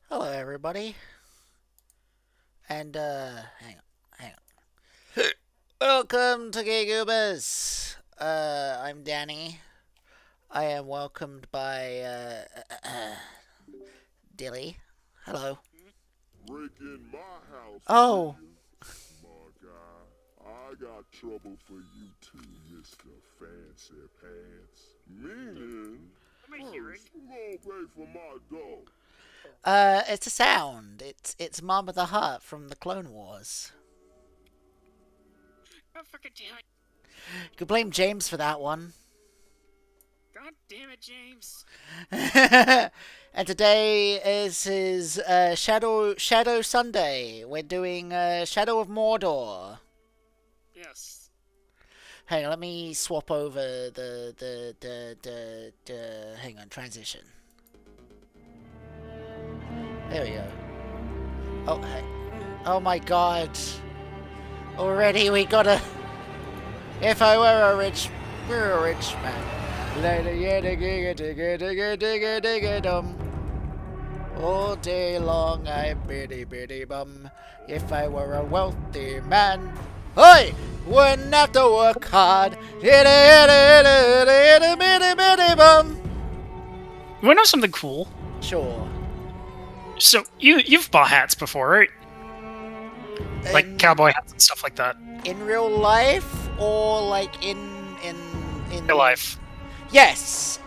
Hello, everybody. And, hang on. Welcome to Gay Goobers. I'm Danny. I am welcomed by, Dilly. Hello. Break in my house, will Oh, you? My guy, I got trouble for you too, Mr. Fancy Pants. Meaning, Am I hearing? first, who gonna pay for my dog? it's a sound. It's Mama the Hutt from the Clone Wars. God fucking damn it. You could blame James for that one. God damn it, James. And today is his Shadow Sunday. We're doing Shadow of Mordor. Yes. Hang on, let me swap over the hang on, transition. There we go. Oh, hey. Oh my god. Already we gotta... If I were a rich... We're a rich man. All day long I biddy biddy bum. If I were a wealthy man, hey, wouldn't have to work hard. Hitty hitty bitty bitty bum. You wanna know something cool? Sure. So you've bought hats before, right? Like cowboy hats and stuff like that. In real life or like in Real life. Yes.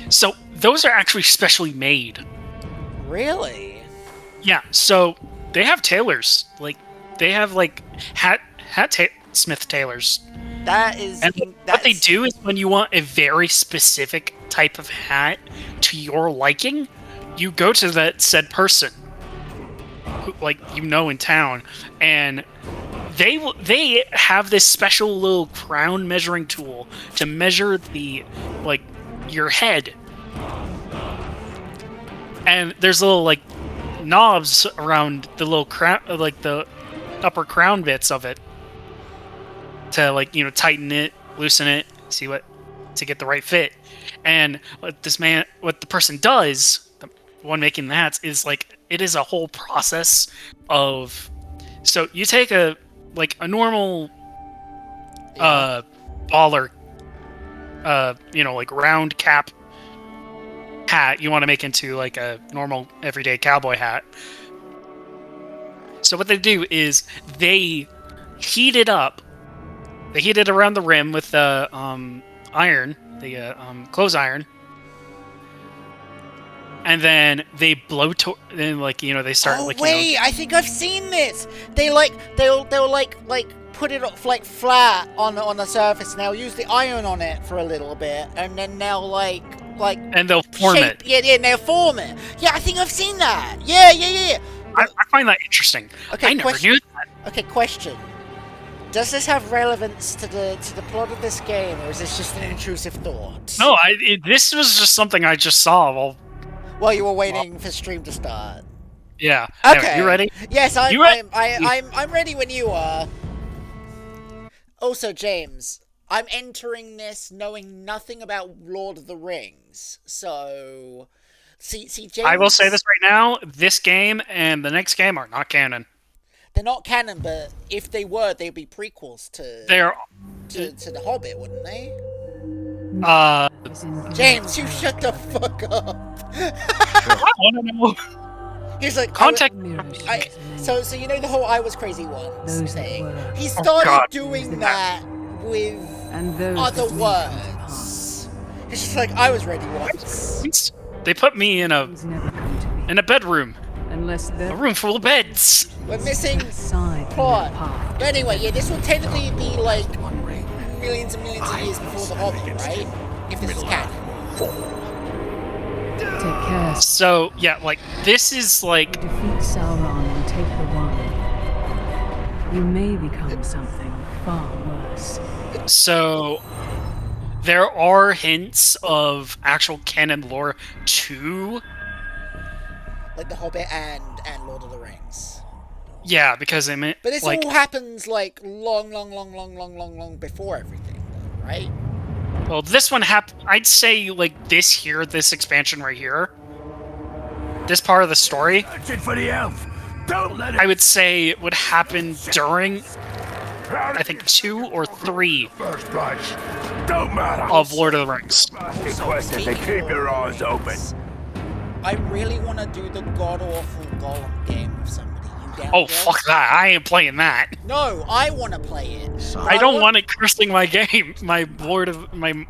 So those are actually specially made. Really? Yeah. So they have tailors. Like they have like smith tailors. That is And what they do is when you want a very specific type of hat to your liking, you go to that said person, who, like in town, and they have this special little crown measuring tool to measure the your head, and there's little knobs around the little crown, like the upper crown bits of it, to tighten it, loosen it, see what to get the right fit. And what the person does, the one making the hats, is it is a whole process of. So you take a normal baller, round cap hat you want to make into a normal everyday cowboy hat. So what they do is they heat it up. They heat it around the rim with the iron, the clothes iron, and then they blow then they start wait, I think I've seen this. They'll put it flat on the surface, and they'll use the iron on it for a little bit, and then they'll and they'll form shape, it. Yeah, and they'll form it. Yeah, I think I've seen that. Yeah. I find that interesting. Okay, I never knew that. Okay, question. Does this have relevance to the plot of this game, or is this just an intrusive thought? No, this was just something I just saw while you were waiting for stream to start. Yeah. Okay. Anyway, you ready? Yes, I'm ready when you are. Also, James, I'm entering this knowing nothing about Lord of the Rings, so see, James. I will say this right now: this game and the next game are not canon. They're not canon, but if they were, they'd be prequels to the Hobbit, wouldn't they? James, you shut the fuck up. I want to know. He's like Contact. So you know the whole "I was crazy once" thing. He started doing that with other words. He's just like, "I was ready once." They put me in a bedroom. A room full of beds. We're missing plot. But anyway, yeah, this will technically be millions and millions of years before the Hobbit, right? If this is canon. Take care. So yeah, this is Defeat Sauron and take the wand. You may become something far worse. So there are hints of actual canon lore to like the Hobbit and Lord of the Rings. Yeah, because I mean, but this all happens long before everything, though, right? Well, this one I'd say this expansion right here this part of the story, That's it for the elf. Don't let it. I would say would happen during, I think, 2 or 3 First place. Don't matter. of Lord of the Rings. Requested to keep your eyes open. I really want to do the god-awful Gollum game with somebody. You down, Oh, girls? fuck that. I ain't playing that. No, I want to play it. I don't want it cursing my game, my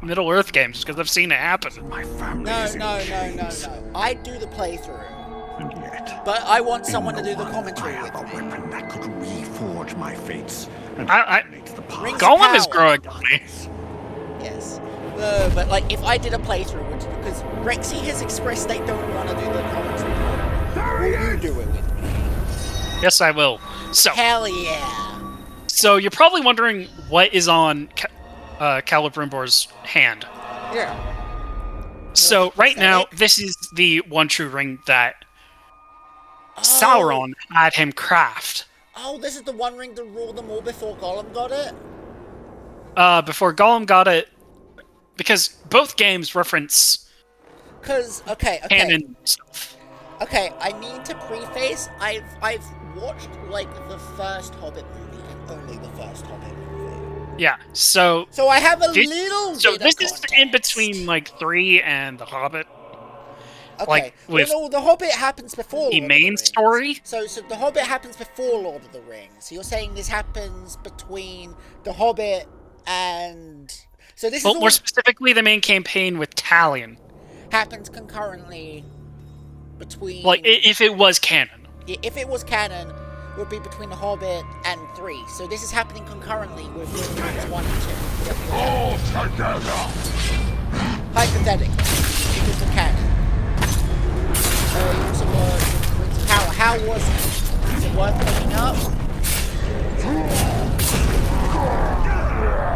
Middle Earth games, because I've seen it happen. My family No, is in no, no, chains. no, no. I do the playthrough. And yet, But I want someone to in do the one, commentary I with have a me. weapon that could reforge my fates. And I- makes the past. Rings- Gollum is Power. growing on me. Yes. But like, if I did a playthrough, because Rexy has expressed they don't want to do the commentary, will you do it with me? Yes, I will. So, Hell yeah! so you're probably wondering what is on Calibrimbor's hand. Yeah. So right now, pathetic. this is the one true ring that Sauron had him craft. Oh, this is the One Ring to rule them all before Gollum got it? Before Gollum got it, because both games reference Cause, okay. canon stuff. Okay, I need to preface, I've watched, like, the first Hobbit movie, and only the first Hobbit movie. Yeah, so So I have a this, little so bit this of is context. in between like 3 and The Hobbit, Okay, like, with well, no, the Hobbit happens before the Lord of main Rings. story. So the Hobbit happens before Lord of the Rings. So you're saying this happens between the Hobbit and... So this Well, is all more specifically, the main campaign with Talion. happens concurrently between... Like, if it was canon. If it was canon, it would be between the Hobbit and 3. So this is happening concurrently with Lord of the Rings 1 and 2. All together. Hypothetically, because of canon. You also got Rings of Power. How was it? Is it worth picking up?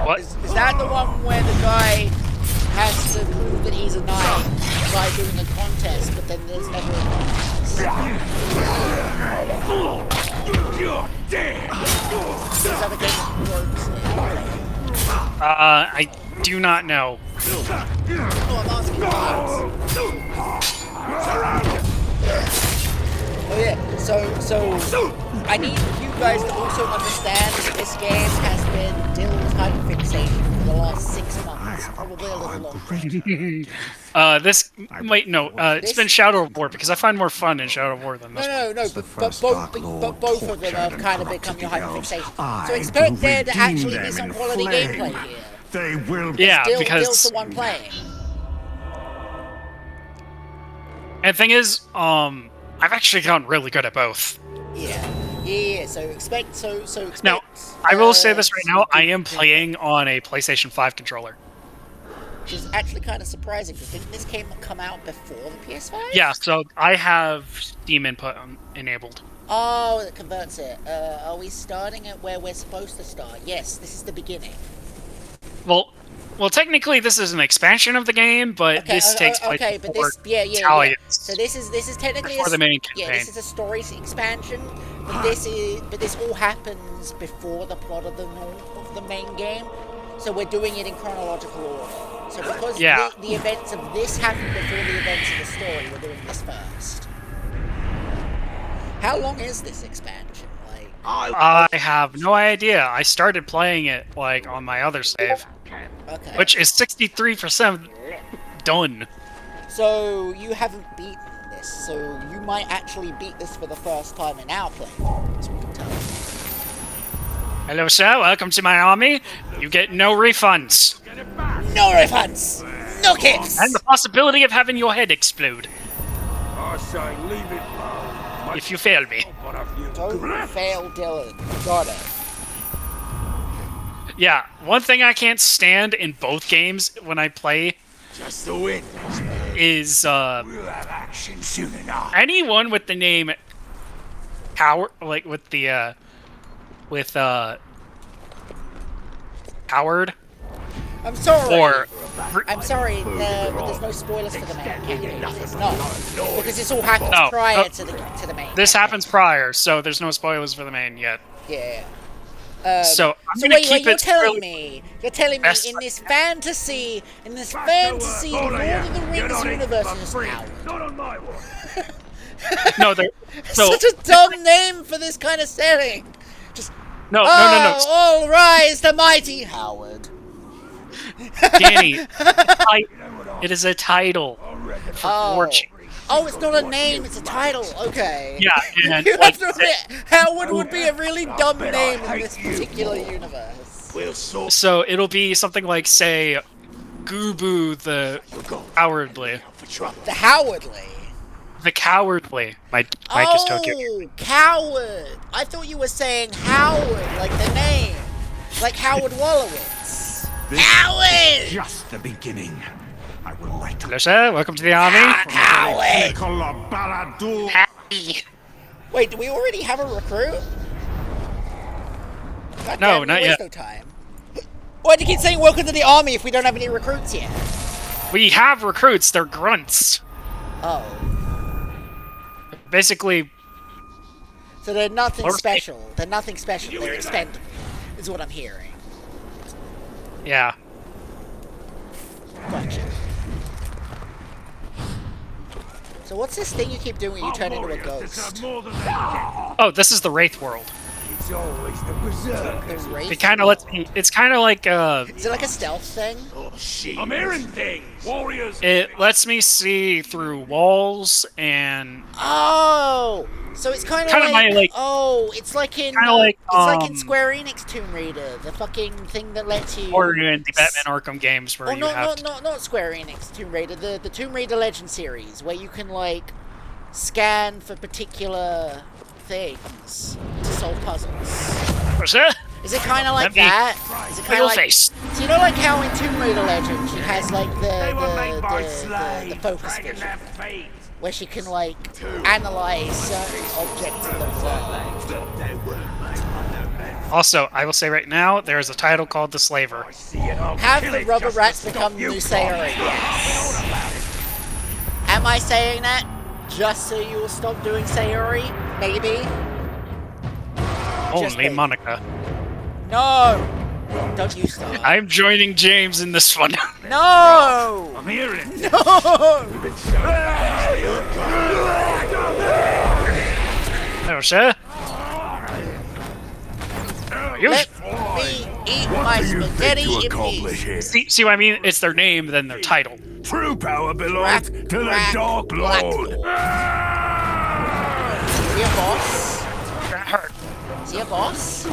What? Is that the one where the guy has to prove that he's a knight by doing a contest, but then there's never a contest? You're dead. Is that a game that works in play? I do not know. Oh, I'm asking games. Oh yeah, so I need you guys to also understand that this game has been Dill's hype fixation for the last 6 months, probably a little longer. It's been Shadow of War, because I find more fun in Shadow of War than this one. No, The but first both, Dark Lord but both of them have tortured kind and of become your corrupted hyper the elves. fixation. I So expect will there to redeem actually be them some in quality flame. gameplay here. They will. Yeah, Dill's because the one playing. and the thing is, I've actually gotten really good at both. Yeah. So expect. Now, I will say this right now: I am playing on a PlayStation 5 controller. Which is actually kind of surprising because didn't this game come out before the PS5? Yeah, so I have Steam input enabled. Oh, it converts it. Are we starting at where we're supposed to start? Yes, this is the beginning. Well, technically, this is an expansion of the game, but Okay, this takes place okay, but before this, yeah. Italians. So this is technically Before the main yeah, campaign. this is a story expansion, but this all happens before the plot of the main game. So we're doing it in chronological order. So because Yeah. the events of this happened before the events of the story, we're doing this first. How long is this expansion? Like, I have no idea. I started playing it like on my other save, okay. which is 63% done. So you haven't beaten this, so you might actually beat this for the first time in our playthrough, as we can tell. Hello, sir. Welcome to my army. You get no refunds, No refunds! No gifts! and the possibility of having your head explode I say, leave it. if you fail me. What have you? Don't fail, Dylan. Got it. Yeah, one thing I can't stand in both games when I play Just the wind. is We'll have action soon enough. anyone with the name Howard, like with Howard, I'm sorry. or I'm sorry, but there's no spoilers for the main campaign. There's not. Because this all happens No, prior to the main this campaign. happens prior, so there's no spoilers for the main yet. Yeah. So I'm So gonna wait, keep you're it telling really me best- in this fantasy Lord of the Rings universe, in this power. Not on my watch. No, they're so Such a dumb name for this kind of setting. Just no. all rise, the mighty Howard. Danny, it is a title for war chief. Oh, it's not a name, it's a title. Okay. Yeah, and You like, have to admit, Howard would be a really dumb name in this particular universe. We'll sort so it'll be something like, say, Goobu the Cowardly. for trouble. The Howardly. The Cowardly. My mic is Tokyo. Oh, Coward. I thought you were saying Howard, like the name. Like Howard Wolowitz. Howard! Just the beginning. I will light Hello, sir. Welcome to the army. Howard! Baladu. Happy. Wait, do we already have a recruit? God No, damn, we not waste yet. No time. Why do you keep saying welcome to the army if we don't have any recruits yet? We have recruits. They're grunts. Oh. Basically, So they're nothing Or- special. They're nothing special. They're expendable, is what I'm hearing. yeah. Gotcha. So what's this thing you keep doing when you turn into a ghost? Oh, this is the Wraith world. It's always the berserk. The Wraith It kind of lets me. It's kind of like Is it like a stealth thing? Oh, shit. I'm hearing things. Warriors. it lets me see through walls and Oh! So it's kind of Kinda like, my, like- oh, it's like in kinda like, it's like in um, Square Enix Tomb Raider, the fucking thing that lets you. or in the Batman Arkham games where Oh, you have not Square Enix Tomb Raider, the Tomb Raider Legend series, where you can like scan for particular things to solve puzzles. What's that? Is it kind of like Let me- that? Is it kind Little of like? face. So you know, like how in Tomb Raider Legend she has like They were made by the slaves. focus dragging vision, their feet. where she can like analyze certain objects in the world. They were made by no man. Also, I will say right now, there is a title called The Slaver. See it all. Have Kill the it rubber just rats to become stop the you new from Sayori? it. Yes. Am I saying that just so you will stop doing Sayori? Maybe. Just Only me. Monica. No. Don't you start. I'm joining James in this one. No. I'm hearing it. No. Hello, sir. You Let me eat my spaghetti in peace. here? see what I mean? It's their name, then their title. True power belongs Crack, to the crack, Dark black Lord. Is he a boss? That hurt. Is he a boss?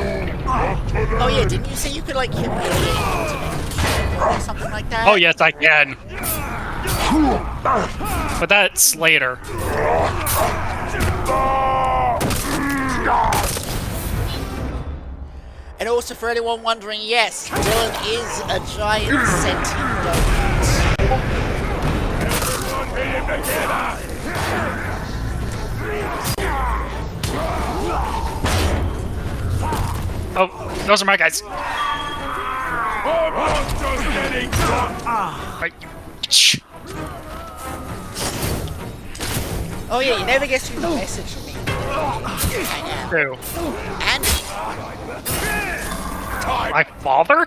Oh yeah, didn't you say you could like humiliate him to make him stronger or something like that? Oh, yes, I can. But that's later. And also for anyone wondering, yes, Dylan is a giant sentient donut. Oh, those are my guys. Right. Shh. Oh yeah, you never get through the message from me. Hang out. True. And My father?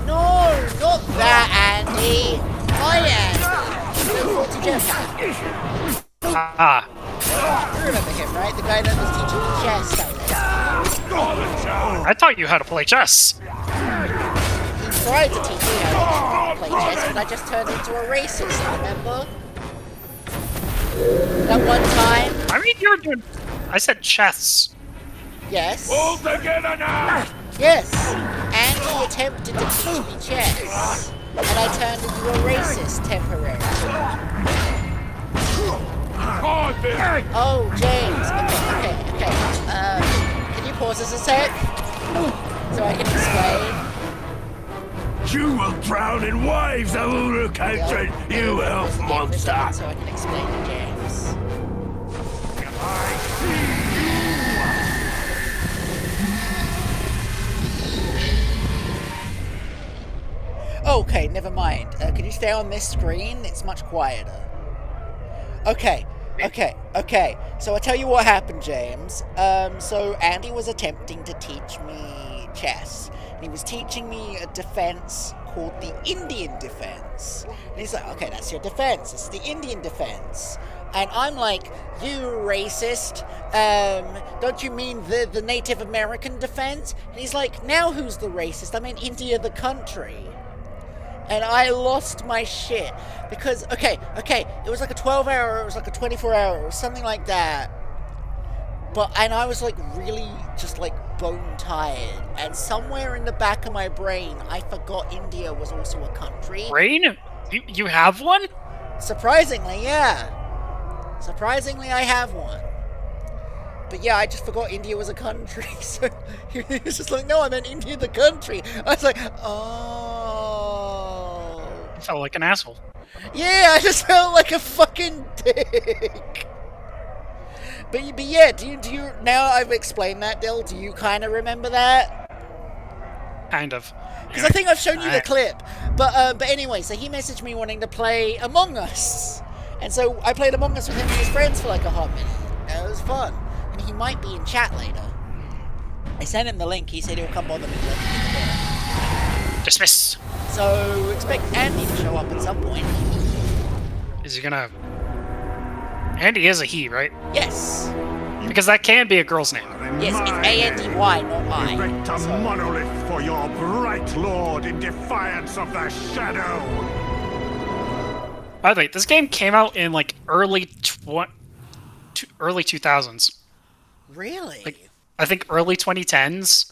no, not that Andy. My Andy. The 40 jetpack. Ah. You remember him, right? The guy that was teaching me chess that I thought you had to play chess. He tried to teach me how to play chess, but I just turned into a racist, remember? That one time? I mean, you're doing. I said chess. Yes. All together now! Yes. Andy attempted to teach me chess, and I turned into a racist temporarily. Oh, James. Okay. Can you pause this a sec? So I can explain? You will drown in waves of Uruk hatred, you elf monster! So I can explain to James. Okay, never mind. Can you stay on this screen? It's much quieter. Okay. So I'll tell you what happened, James. So Andy was attempting to teach me chess. And he was teaching me a defense called the Indian defense. And he's like, okay, that's your defense. It's the Indian defense. And I'm like, you racist. Don't you mean the Native American defense? And he's like, now who's the racist? I mean India the country. And I lost my shit. Because, okay, it was like a 12-hour, it was like a 24-hour, it was something like that. And I was like really just like bone tired. And somewhere in the back of my brain, I forgot India was also a country. Brain? You have one? Surprisingly, yeah. Surprisingly, I have one. But yeah, I just forgot India was a country. So he was just like, no, I meant India the country. I was like, oh. You felt like an asshole. Yeah, I just felt like a fucking dick. But yeah, do you now I've explained that, Dill, do you kind of remember that? Kind of. Because I think I've shown you the clip. But anyway, so he messaged me wanting to play Among Us. And so I played Among Us with him and his friends for like a hot minute. And it was fun. And he might be in chat later. I sent him the link. He said he'll come bother me with it. Dismiss. So expect Andy to show up at some point. Is he gonna... Andy is a he, right? Yes. Because that can be a girl's name. Yes, it's A-N-D-Y, not I. Erect a So- monolith for your bright lord in defiance of the shadow. By the way, this game came out in like early 2000s. Really? Like, I think early 2010s.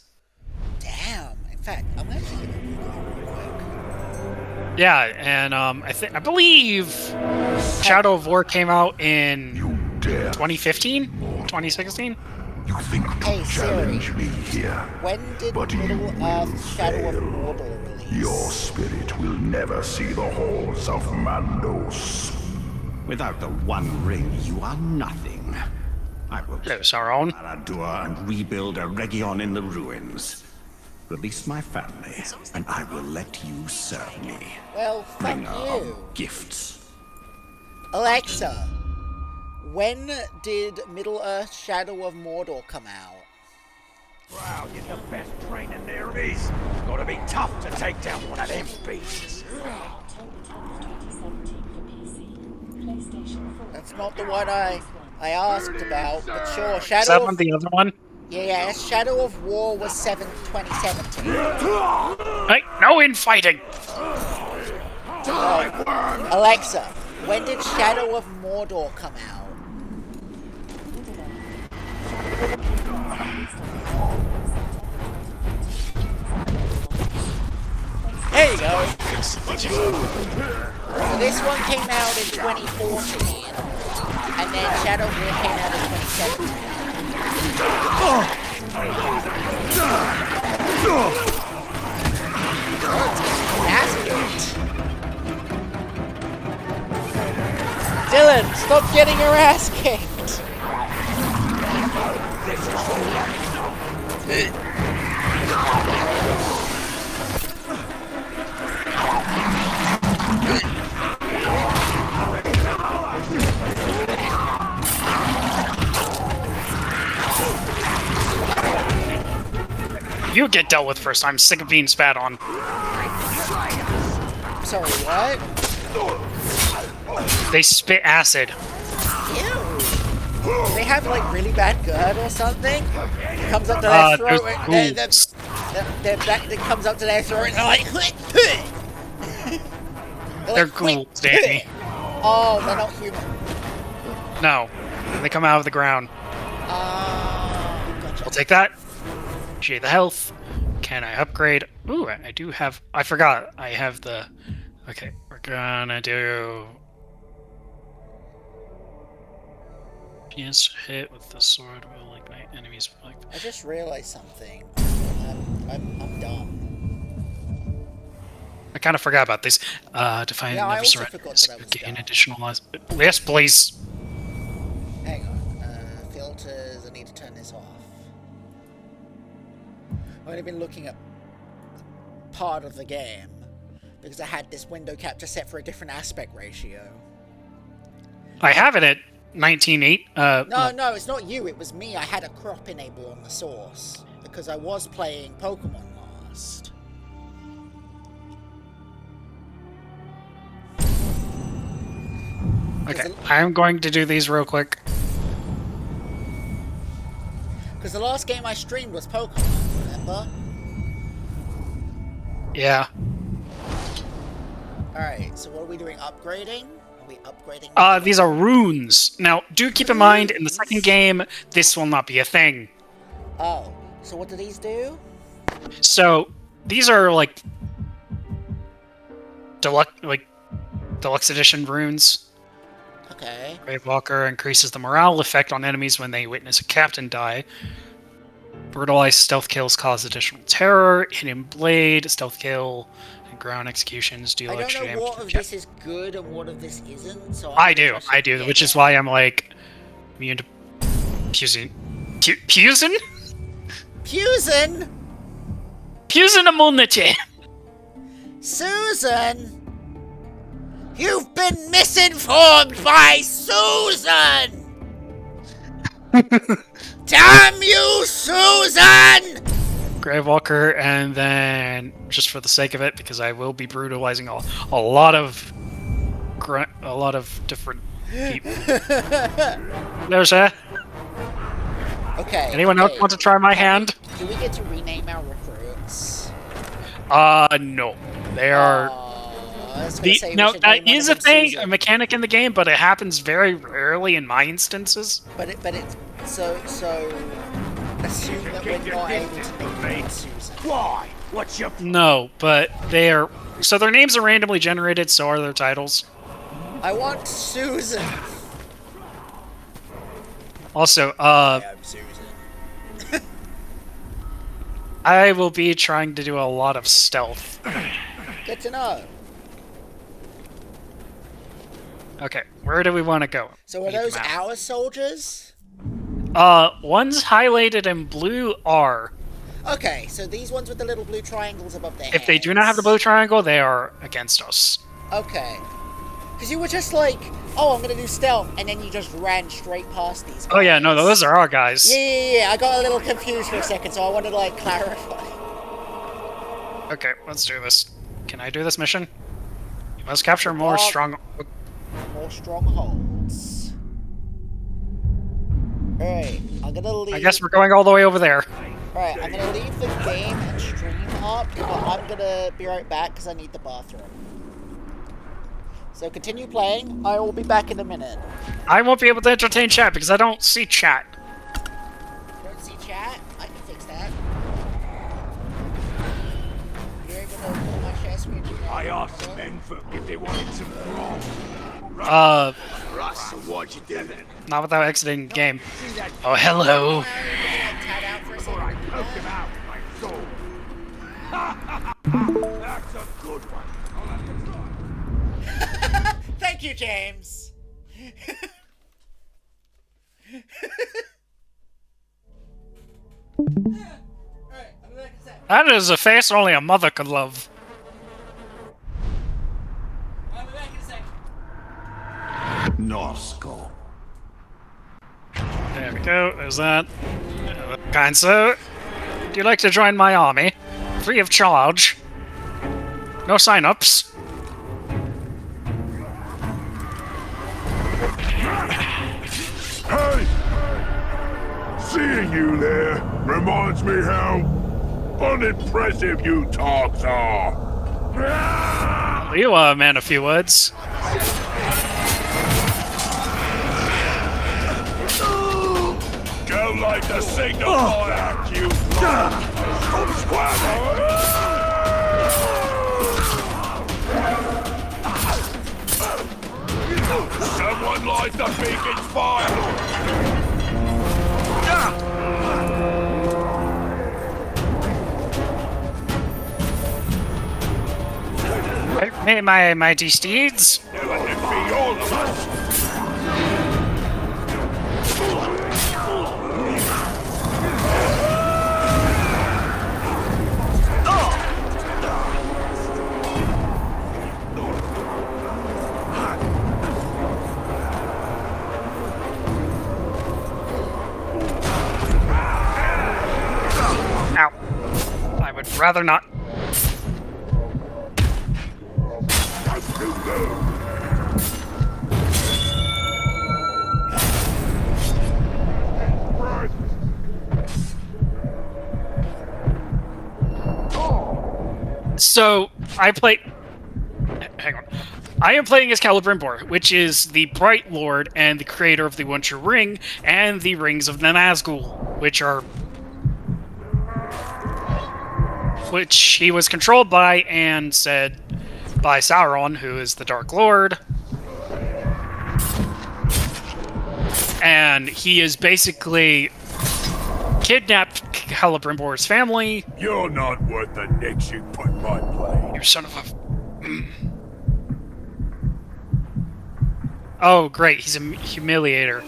Damn. In fact, I'm actually going to Google it real quick. Yeah, and I believe Shadow of War came out in 2015, 2016. You think to Hey, Siri. challenge me here, When did but you Middle Earth will Shadow of fail. Mordor release? Your spirit will never see the halls of Mandos. Without the One Ring, you are nothing. I will There's our own. Aradur and rebuild a region in the ruins. Release my family, and I will let you serve me. Well, fuck Bringer you. of gifts. Alexa, when did Middle Earth Shadow of Mordor come out? Wow, you're the best training there is. Gotta be tough to take down one of them beasts. That's not the one I asked about, but sure, Is that Shadow one of... the other one? Yeah, Shadow of War was 7th, 2017. Hey, no infighting! Alexa, when did Shadow of Mordor come out? There you go. So this one came out in 2014, and then Shadow of War came out in 2017. That's good. Dylan, stop getting your ass kicked. You get dealt with first. I'm sick of being spat on. Sorry, what? They spit acid. Ew. Do they have like really bad gut or something? It comes up to their throat. there's Their back that comes up to their throat and they're like. They're ghouls, Danny. Oh, they're not human. No. They come out of the ground. Gotcha. I'll take that. Appreciate the health. Can I upgrade? Ooh, I do have... I forgot. I have the... Okay, we're gonna do... PS hit with the sword will ignite enemies. I just realized something. I'm dumb. I kind of forgot about this. Define Yeah, I never also surrender. forgot that I was Gain dumb. additional lives. Yes, please. Hang on. Filters. I need to turn this off. I've only been looking at part of the game because I had this window capture set for a different aspect ratio. I have it at 19.8. No, it's not you. It was me. I had a crop enable on the source. The because I was playing Pokemon last. Okay, I'm going to do these real quick. Because the last game I streamed was Pokemon, remember? Yeah. Alright, so what are we doing? Upgrading? Are we upgrading? These are runes. Now, do keep in mind, in the second game, this will not be a thing. Oh, so what do these do? So, these are, like, deluxe edition runes. Okay. Gravewalker increases the morale effect on enemies when they witness a captain die. Brutalized stealth kills cause additional terror. Hidden blade, stealth kill, and ground executions deal I don't extra know damage. what of this is good and what of this isn't, so I do, which is why I'm like immune to Pusin. Pusin? Pusin! Pusin immunity! Susan! You've been misinformed by Susan! Damn you, Susan! Gravewalker, and then, just for the sake of it, because I will be brutalizing a lot of different people. There's a. Okay. Anyone else want to try my hand? Do we get to rename our recruits? No. They are. Now, that is a thing, a mechanic in the game, but it happens very rarely in my instances. But it's so assume that we're not able to make Susan. Why? What's your... No, but they are... So their names are randomly generated, so are their titles. I want Susan! Also, I'm Susan. I will be trying to do a lot of stealth. Good to know. Okay, where do we want to go? So are those our soldiers? Ones highlighted in blue are. Okay, so these ones with the little blue triangles above their If they do not have the blue triangle, they are against us. Okay. Because you were just like, oh, I'm going to do stealth, and then you just ran straight past these guys. Oh yeah, no, those are our guys. Yeah. I got a little confused for a second, so I wanted to, like, clarify. Okay, let's do this. Can I do this mission? You must capture more strong... More strongholds. Alright, I'm gonna leave... I guess we're going all the way over there. Alright, I'm gonna leave the game and stream up, but I'm gonna be right back because I need the bathroom. So continue playing, I will be back in a minute. I won't be able to entertain chat because I don't see chat. You don't see chat? I can fix that. You're able to pull my share screen. I asked the men if they wanted some grog. Russ, why'd you do that? Not without exiting the game. Oh, hello. Alright, poke him out, my soul. That's a good one. I'll have to try. Thank you, James. That is a face only a mother could love. Norsko. There we go, there's that. Kind sir, would you like to join my army? Free of charge. No sign-ups. Hey! Seeing you there reminds me how unimpressive you talks are. You are a man of few words. Go like the signal fire, you Stop squirming! Someone light the beacon's fire! Hey, my mighty steeds. Never defeat all of us! rather not. So, hang on. I am playing as Celebrimbor, which is the Bright Lord and the creator of the One True Ring and the Rings of the Nazgul, which he was controlled by and said by Sauron, who is the Dark Lord. And he is basically kidnapped Celebrimbor's family. You're not worth the nicks you put in my plate. You son of a... Oh, great. He's a humiliator.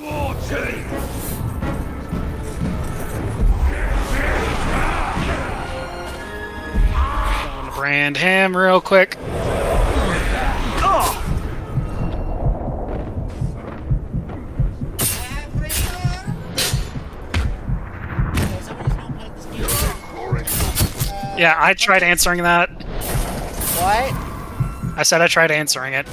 Gonna brand him real quick. Yeah, I tried answering that. What? I said I tried answering it.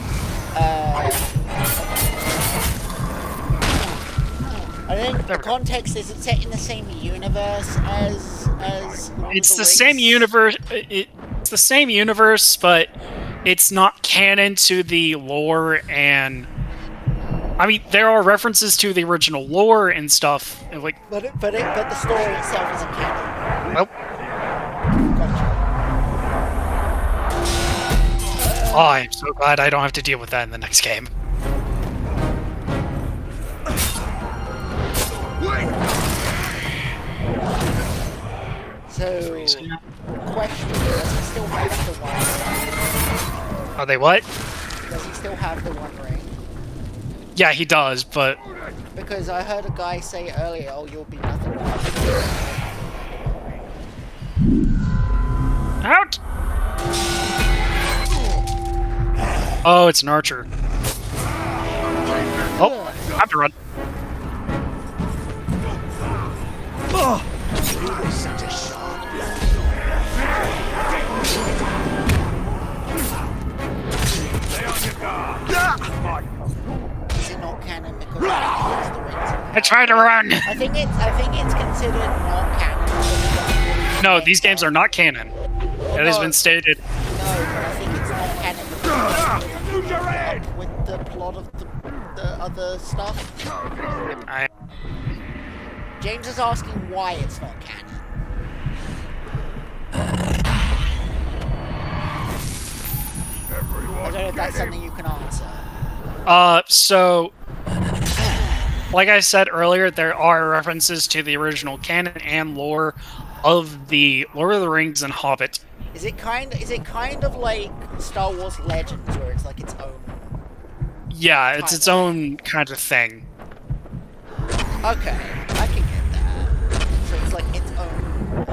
I think the context is it's set in the same universe as Lord It's of the Rings. same universe. It's the same universe, but it's not canon to the lore. And I mean, there are references to the original lore and stuff. Like, But the story itself isn't canon. well, Gotcha. oh, I'm so glad I don't have to deal with that in the next game. So, question: does he still have the One Ring? Are they what? Does he still have the One Ring? Yeah, he does, but Because I heard a guy say earlier, "Oh, you'll be nothing without out. Oh, it's an archer. Oh, I have to run. Is it not canon because he has the rings? I tried to run. I think it's considered not canon. Because it doesn't really No, these games are not canon. That has been stated. No, but I think it's not canon because it doesn't up with the plot of the other stuff. James is asking why it's not canon. I don't know if that's something you can answer. So, like I said earlier, there are references to the original canon and lore of the Lord of the Rings and Hobbit. Is it kind of like Star Wars Legends, where it's like its own? Yeah, it's its own kind of thing. Okay, I can get that. So it's like its own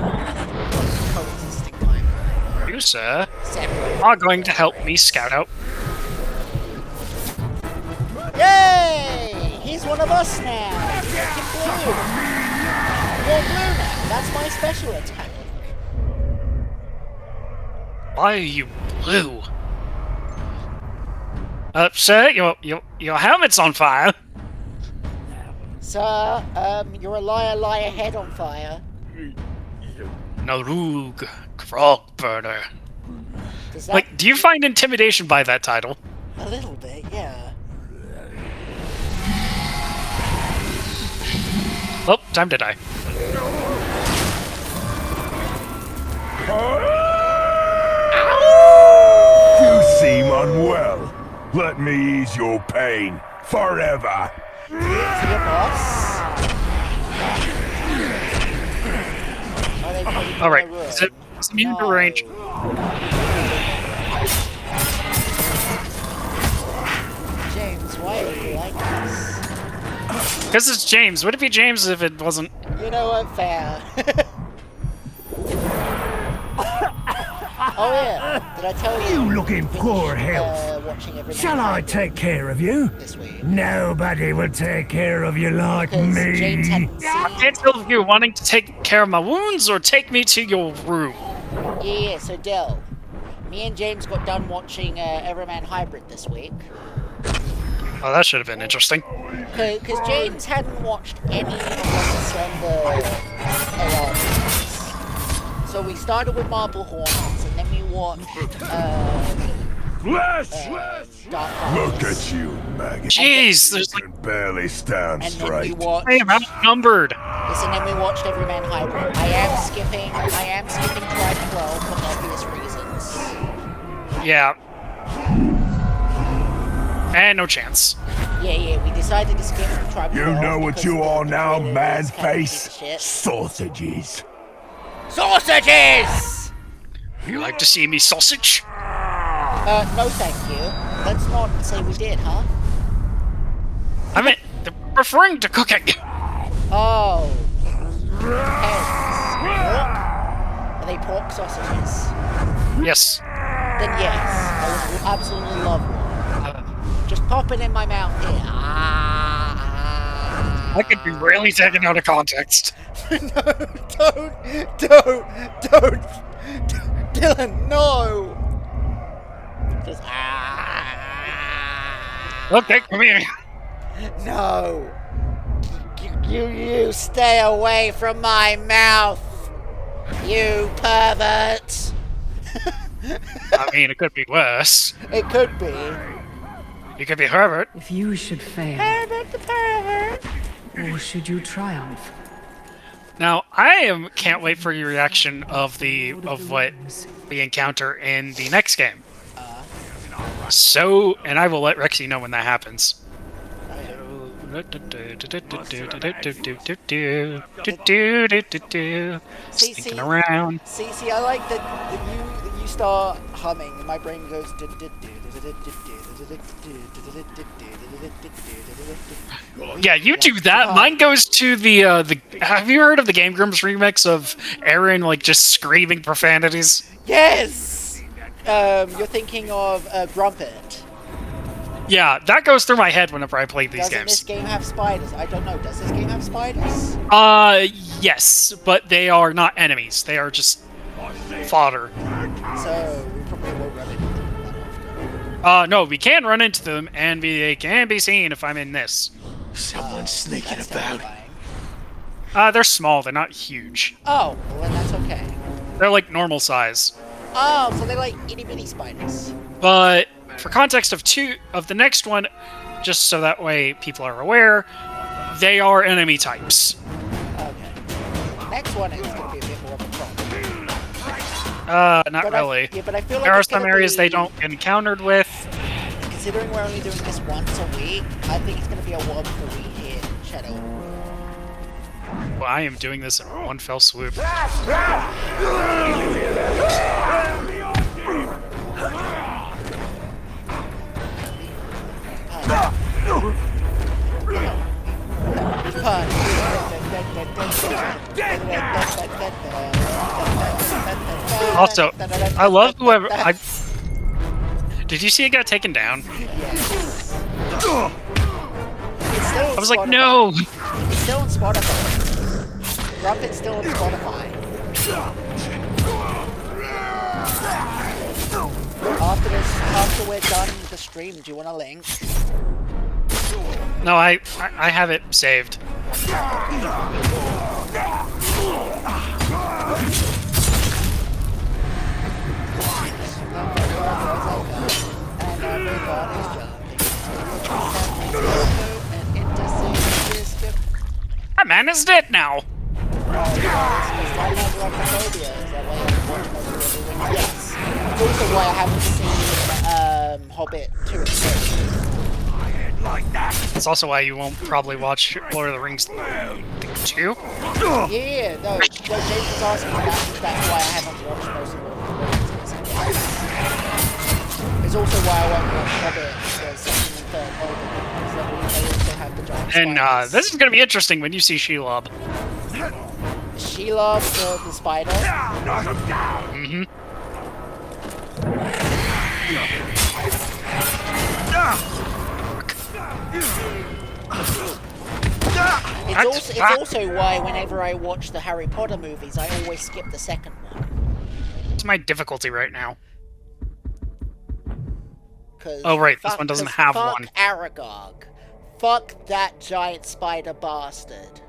coexisting timeline. You, sir, Separate. are going to help me scout out. Yay! He's one of us now! Freaking blue! You're blue now! That's my special attack. Why are you blue? Sir, your helmet's on fire. Sir, you're a liar, head on fire. Narug, Grog Burner. Does that... Like, do you find intimidation by that title? A little bit, yeah. Oh, time to die. You seem unwell. Let me ease your pain forever. See your boss? Are they putting you in Alright, a room? it's immune to range. James, why are you like this? Because it's James. Would it be James if it wasn't? You know what, fair. Oh yeah, did I tell you? You look in poor health. Watching every Shall night I take care of you? this week. Nobody will take care of you like Because James me. hadn't I seen. can't tell if you're wanting to take care of my wounds or take me to your room. Yeah, so Dill, me and James got done watching Everyman Hybrid this week. Oh, that should have been interesting. Because James hadn't watched any of the Slender AR movies. So we started with Marble Hornets, and then we watched Dark Look Hornets. at you, maggot. Jeez, there's You like can barely stand And then we straight. watched... I am outnumbered. Yes, and then we watched Everyman Hybrid. I am skipping Tribe 12 for obvious reasons. Yeah. And no chance. Yeah, we decided to skip Tribe 12. You know what because you the are now, trailers man kinda face? piece of shit. Sausages. Sausages! You like to see me sausage? No thank you. Let's not say we did, huh? I mean, referring to cooking. Oh. Hens. Are they pork sausages? Yes. Then yes, I would absolutely love one. Just pop it in my mouth here. That could be really taken out of context. Don't! Dylan, no! Just Okay, come here. No! You stay away from my mouth! You pervert! I mean, it could be worse. It could be. You could be Herbert. If you should fail, Pervert the pervert! or should you triumph? Now, can't wait for your reaction of what we encounter in the next game. And I will let Rexy know when that happens. Sneaking around. See, I like that you start humming and my brain goes. Yeah, you do that. Mine goes to the. Have you heard of the Game Grumps remix of Aaron like just screaming profanities? Yes. You're thinking of Grumpet. Yeah, that goes through my head whenever I play these Doesn't games. this game have spiders? I don't know. Does this game have spiders? Yes, but they are not enemies. They are just fodder. So we probably won't run into them that often. No, we can run into them, and they can be seen if I'm in this. Someone's sneaking That's about. terrifying. They're small. They're not huge. Oh, well then that's okay. They're like normal size. Oh, so they're like itty bitty spiders. But for context of the next one, just so that way people are aware, they are enemy types. Okay. Next one is gonna be a bit more of a problem. Not But really. Yeah, but I feel like There are it's some gonna areas be, they don't get encountered with. Considering we're only doing this once a week, I think it's gonna be a one per week hit Shadow. Well, I am doing this in one fell swoop. Also, I love whoever. Did you see it got taken down? Yes. I was like, no. It's still on Spotify. Grumpet's still on Spotify. After we're done with the stream, do you want a link? No, I have it saved. That man is dead now. Yes. It's also why I haven't seen Hobbit 2 and 3. It's also why you won't probably watch Lord of the Rings 2. Yeah, no, James was asking that's why I haven't watched most of Lord of the Rings. It's also why I won't watch Hobbit, the second and third Hobbit, because they also have the giant And spiders. this is going to be interesting when you see Shelob. Shelob, the spider. Mm-hmm. It's also why whenever I watch the Harry Potter movies, I always skip the second one. my difficulty right now? 'Cause Oh, right, this fuck- one doesn't 'cause have fuck one. Aragog. Fuck that giant spider bastard.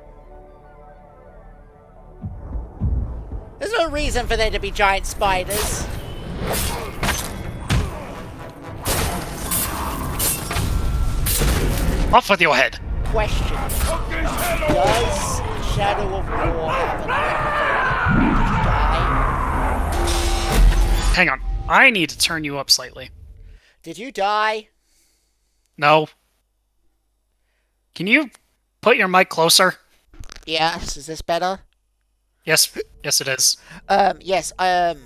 There's no reason for there to be giant spiders. Off with your head. Question. Does Shadow of War have an electrical? Hang on. I need to turn you up slightly. Did you die? No. Can you put your mic closer? Yes. Is this better? Yes. Yes, it is. Yes. I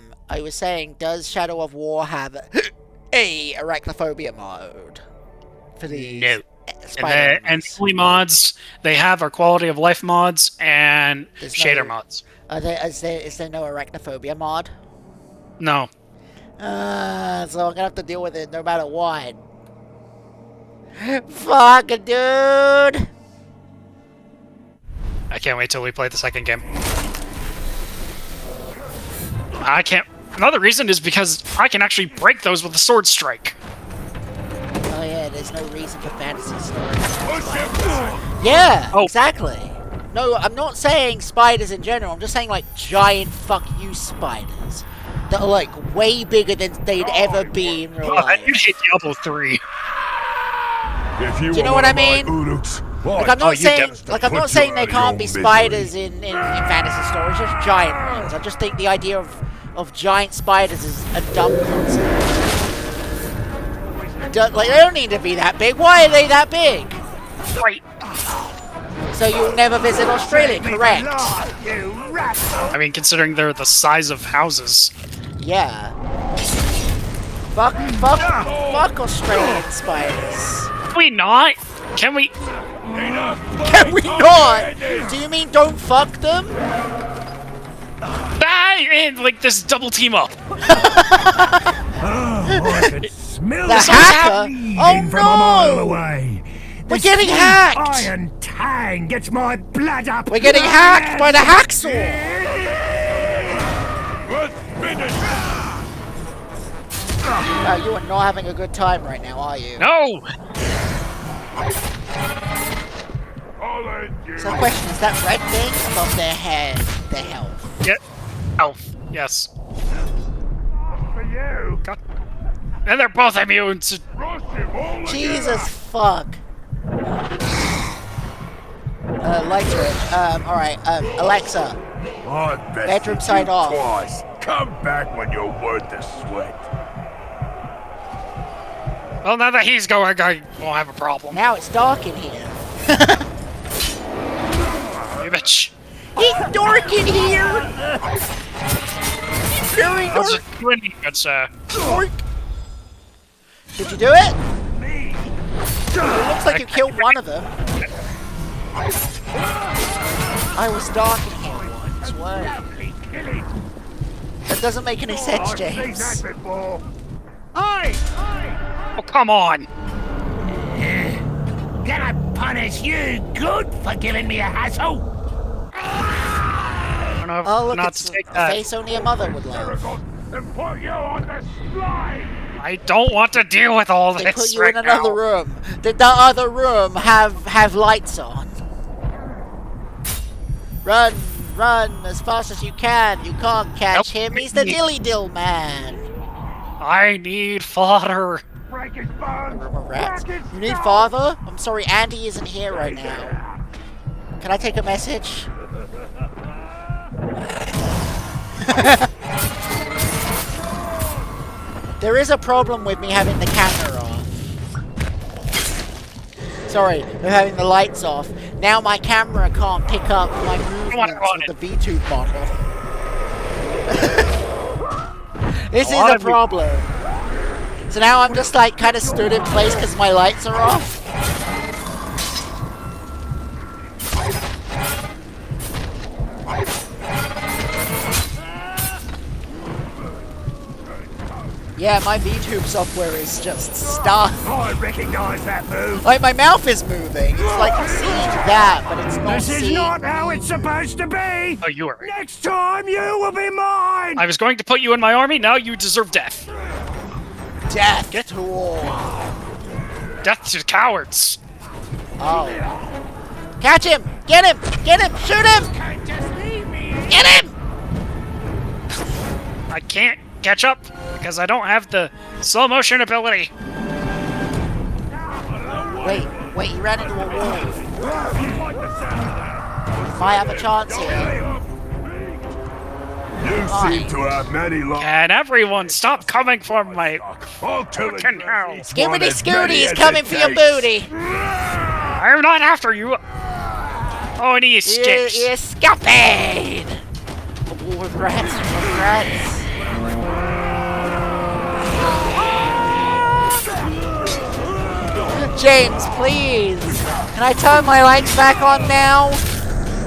was saying, does Shadow of War have a arachnophobia mode for the No. spider And the only mods they have are quality of life mods and There's shader no- mods. Is there no arachnophobia mod? No. So I'm gonna have to deal with it no matter what. Fuck, dude! I can't wait till we play the second game. I can't. Another reason is because I can actually break those with a sword strike. Oh yeah, there's no reason for fantasy stories. Yeah, Oh. exactly. No, I'm not saying spiders in general. I'm just saying like giant fuck you spiders that are like way bigger than they'd ever be in real Oh, life. you hit Diablo 3. If you Do you know were what one I of my mean? Uruk-s, Like I'd I'm not you saying, just to like I'm put not saying you there out of can't your be misery. spiders in fantasy stories, just giant ones. I just think the idea of giant spiders is a dumb concept. Like they don't need to be that big. Why are they that big? Right. So you'll never visit Australia, correct? I mean, considering they're the size of houses. Yeah. Fuck Australian spiders. Can we not? Can we? Can we not? Do you mean don't fuck them? Ah, and like this double team up. I could smell The the hacker? Oh from a mile no! away. We're The getting sweet hacked! Iron tang gets my blood up. We're getting hacked by the hacksaw! Let's finish it. You are not having a good time right now, are you? No. I'll end you. So the question is that red thing above their head, their health? Get health. Yes. For you. God. And they're both immune to. Rush him all Jesus fuck. Light switch. Alright, Alexa. I bested Bedroom side you off. Twice. Come back when you're worth the sweat. Well, now that he's going, I won't have a problem. Now it's dark in here. You bitch. It's dark in here! It's very How's dark. it doing, good sir? Dark. Did you do it? It looks like you killed one of them. I was dark in here once. What? That doesn't make any sense, James. before. Oh, come on. Gonna punish you good for giving me a hassle. I don't know if Oh, look, not it's to take a that. face only a mother would love. And put you on the slide. I don't want to deal with all They this put you right in another now. room. Did the other room have lights on? Run, run as fast as you can. You can't catch Nope. him. He's the dilly dill man. I need fodder. Break his bones. Room of rats. Crack his You need skull. father? I'm sorry, Andy isn't here right now. Can I take a message? There is a problem with me having the camera off. Sorry, with having the lights off. Now my camera can't pick up my movements with the V-tube bottle. This is a problem. So now I'm just like kind of stood in place because my lights are off. Yeah, my VTube software is just stuck. I recognize that move. Like, my mouth is moving. It's like seeing that, but it's not This is seeing not me. how it's supposed to be. Oh, you are. Next time you will be mine. I was going to put you in my army. Now you deserve death. Death to all. Death to cowards. Oh. Catch him! Get him! Get him! Shoot him! Get him! I can't catch up because I don't have the slow motion ability. Wait, he ran into a wall. Might have a chance here. You seem to have many Can everyone stop coming for my fucking fucking hell? Skibbity Scooty is coming for your booty! I'm not after you. Oh, and he escapes. You escapade! Oh, regrets. James, please! Can I turn my lights back on now?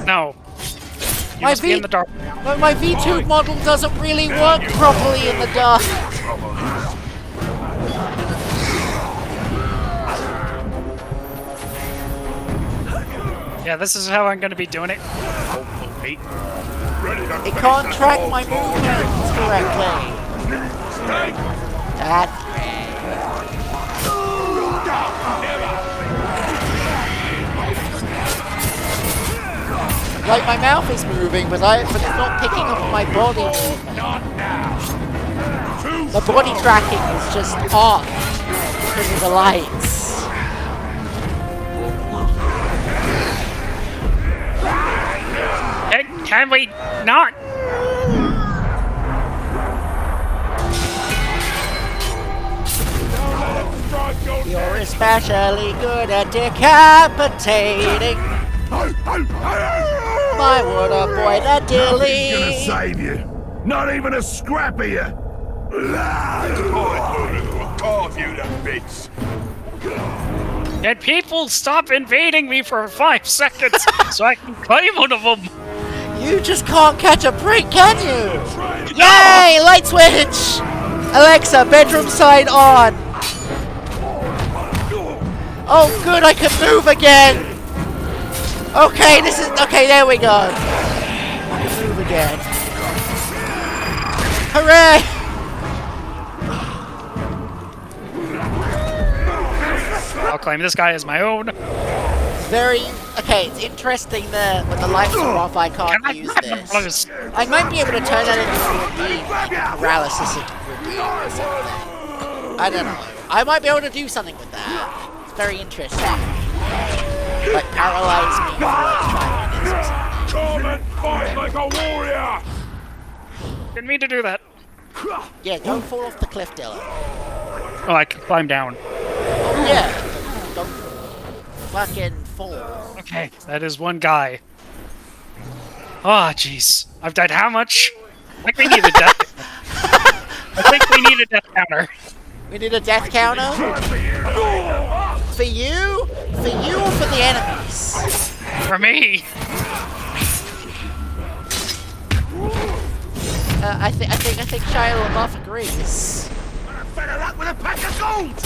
No. You My must be in the dark. But my VTube model doesn't really work properly in the dark. Yeah, this is how I'm going to be doing it. Hopefully. It can't track my movements correctly. That's like my mouth is moving, but it's not picking up my body movement. The body tracking is just off because of the lights. Can we not? You're especially good at decapitating. My water boy, the dilly. gonna save you. Not even a scrap of you. Carve you to bits. Can people stop invading me for 5 seconds so I can claim one of them? You just can't catch a break, can you? Yay! Light switch! Alexa, bedroom side on. Oh, good, I can move again. Okay, okay, there we go. I can move again. Hooray! I'll claim this guy as my own. Okay, it's interesting that when the lights are off, I can't use this. I might be able to turn that into a ravine, like paralysis into ravine or something. I don't know. I might be able to do something with that. It's very interesting. Like paralyze me for like 5 minutes or something. Come and fight like a warrior. Didn't mean to do that. Yeah, don't fall off the cliff, Dylan. Oh, I can climb down. Oh yeah, don't fucking fall. Okay, that is one guy. Oh, jeez. I've died how much? I think we need a death. I think we need a death counter. We need a death counter? For you? For you or for the enemies? For me. I think Shia LaBeouf agrees. Better luck with a pack of gold.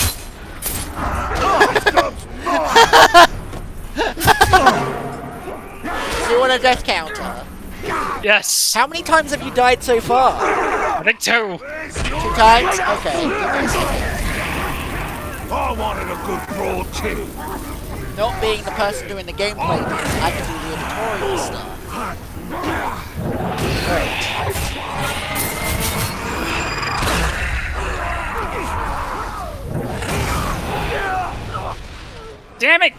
Do you want a death counter? Yes. How many times have you died so far? I think 2. 2 times? Okay. I wanted a good broad kill. Not being the person doing the gameplay, I can do the editorial stuff. Great. Damn it!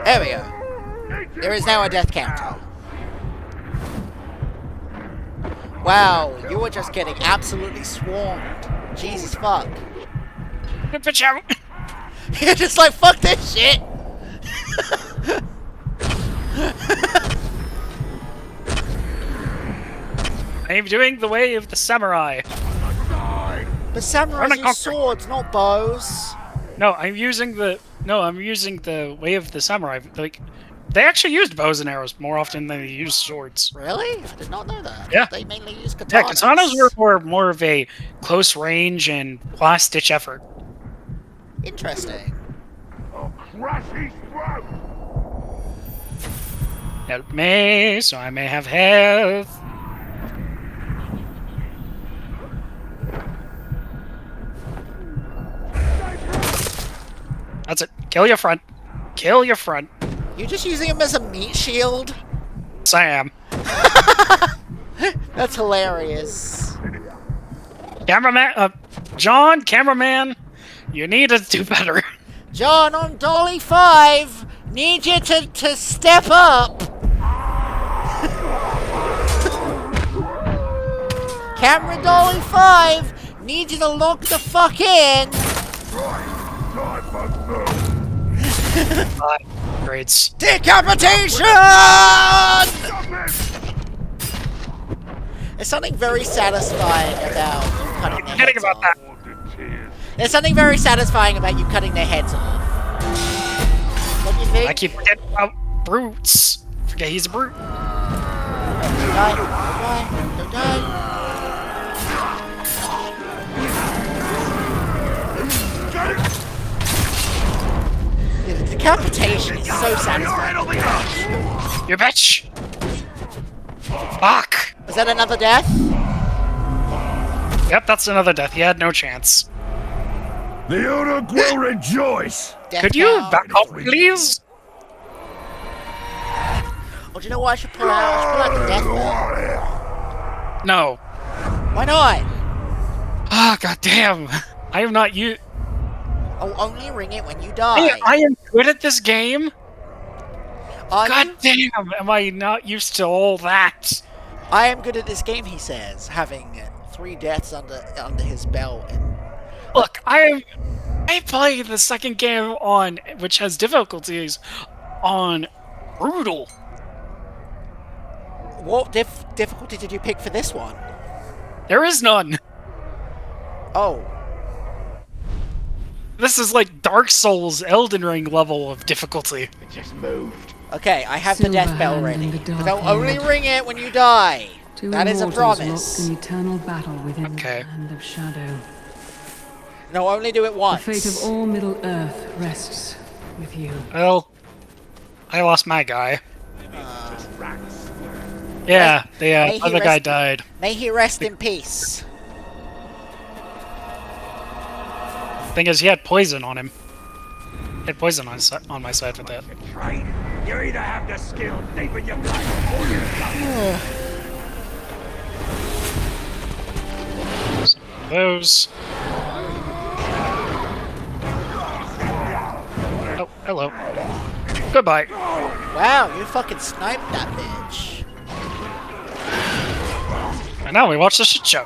There we go. There is now a death counter. Wow, you were just getting absolutely swarmed. Jesus fuck. Pitch out. You're just like, fuck this shit! I am doing the way of the samurai. But samurais use swords, not bows. No, I'm using the way of the samurai. Like, they actually used bows and arrows more often than they used swords. Really? I did not know that. Yeah. They mainly use katanas. Yeah, katanas were more of a close range and last-ditch effort. Interesting. Crush his throat! Help me, so I may have health. That's it. Kill your front. Kill your front. You're just using him as a meat shield? Yes, I am. That's hilarious. Cameraman, John, cameraman, you need to do better. John, on Dolly 5, need you to step up. Camera Dolly 5, need you to lock the fuck in. Grades. Decapitation! There's something very satisfying about you cutting their Kidding heads about off. that. There's something very satisfying about you cutting their heads off. Don't you think? I keep forgetting about brutes. Forget he's a brute. Don't die. Don't die. The decapitation is so satisfying. You bitch! Fuck! Was that another death? Yep, that's another death. He had no chance. The Uruk will rejoice! Death Could you count. back up, please? Oh, do you know what I should pull out? I should pull out the death bell. No. Why not? Ah, goddamn. I am not you. I'll only ring it when you die. I am good at this game. Are you? God damn, am I not used to all that? I am good at this game, he says, having 3 deaths under his belt. And Look, I played the second game on, which has difficulties, on brutal. what difficulty did you pick for this one? There is none. Oh, This is like Dark Souls, Elden Ring level of difficulty. It just moved. okay. I have the death bell Silverhand ready. and the But Dark I'll only Lord. ring it when you die. Two That is a immortals promise. locked in eternal battle within Okay. the land of shadow. And I'll only do it The once. fate of all Middle Earth rests with you. Well, I lost my guy. Yeah, the May he other guy rest- died. May he rest in peace. Thing is, he had poison on him. He had poison on my side for that. Trade. You either have the skill deep in your blood, or you don't. Some of those. Oh, hello. Goodbye. Wow, you fucking sniped that bitch. And now we watch the shit show.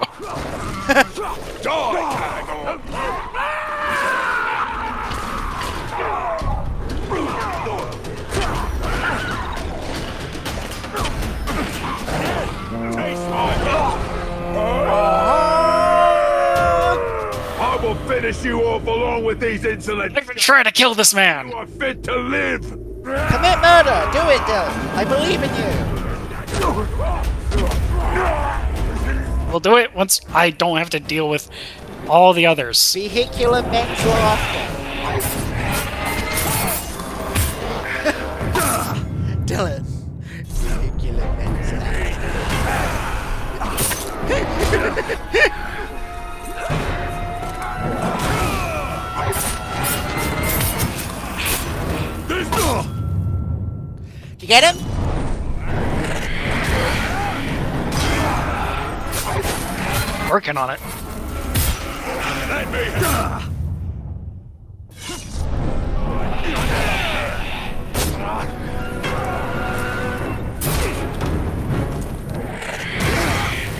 I will finish you off along with these insolent I've been trying to kill this man. who are fit to live. Commit murder. Do it, Dylan. I believe in you. We'll do it once I don't have to deal with all the others. Vehicular manslaughter. Dylan. Vehicular manslaughter. Did you get him? Working on it.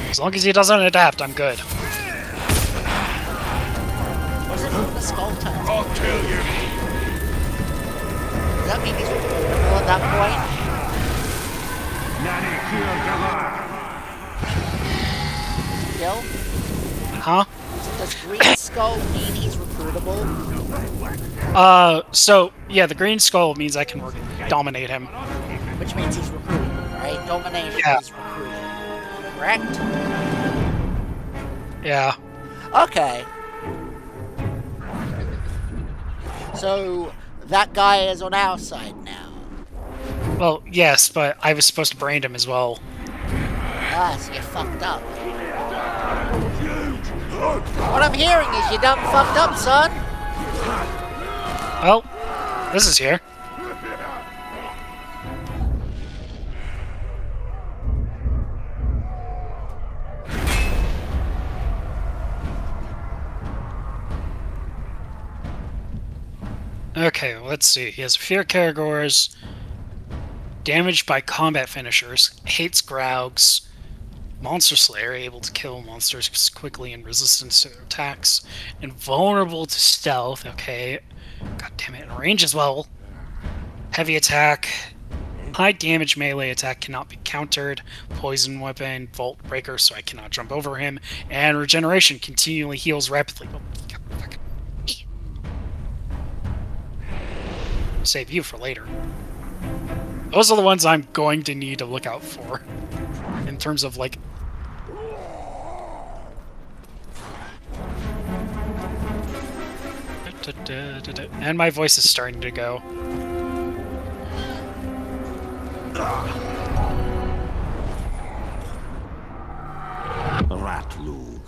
As long as he doesn't adapt, I'm good. Was it the skull turn? I'll kill you. Does that mean he's vulnerable at that point? Gil? Huh? Does Does Green Skull mean he's recruitable? So yeah, the green skull means I can dominate him. Which means he's recruitable, right? Domination Yeah. is recruiting. Correct? Yeah. Okay. So, that guy is on our side now. Well, yes, but I was supposed to brand him as well. Ah, so you fucked up. What I'm hearing is you done fucked up, son. Well, this is here. Okay, let's see. He has fear categories, damaged by combat finishers, hates Graugs, Monster Slayer, able to kill monsters quickly and resistant to their attacks, invulnerable to stealth, okay. God damn it, and range as well. Heavy attack, high damage melee attack cannot be countered, poison weapon, vault breaker, so I cannot jump over him, and regeneration continually heals rapidly. Oh, fuck. Save you for later. Those are the ones I'm going to need to look out for in terms of like. And my voice is starting to go. Ratlug.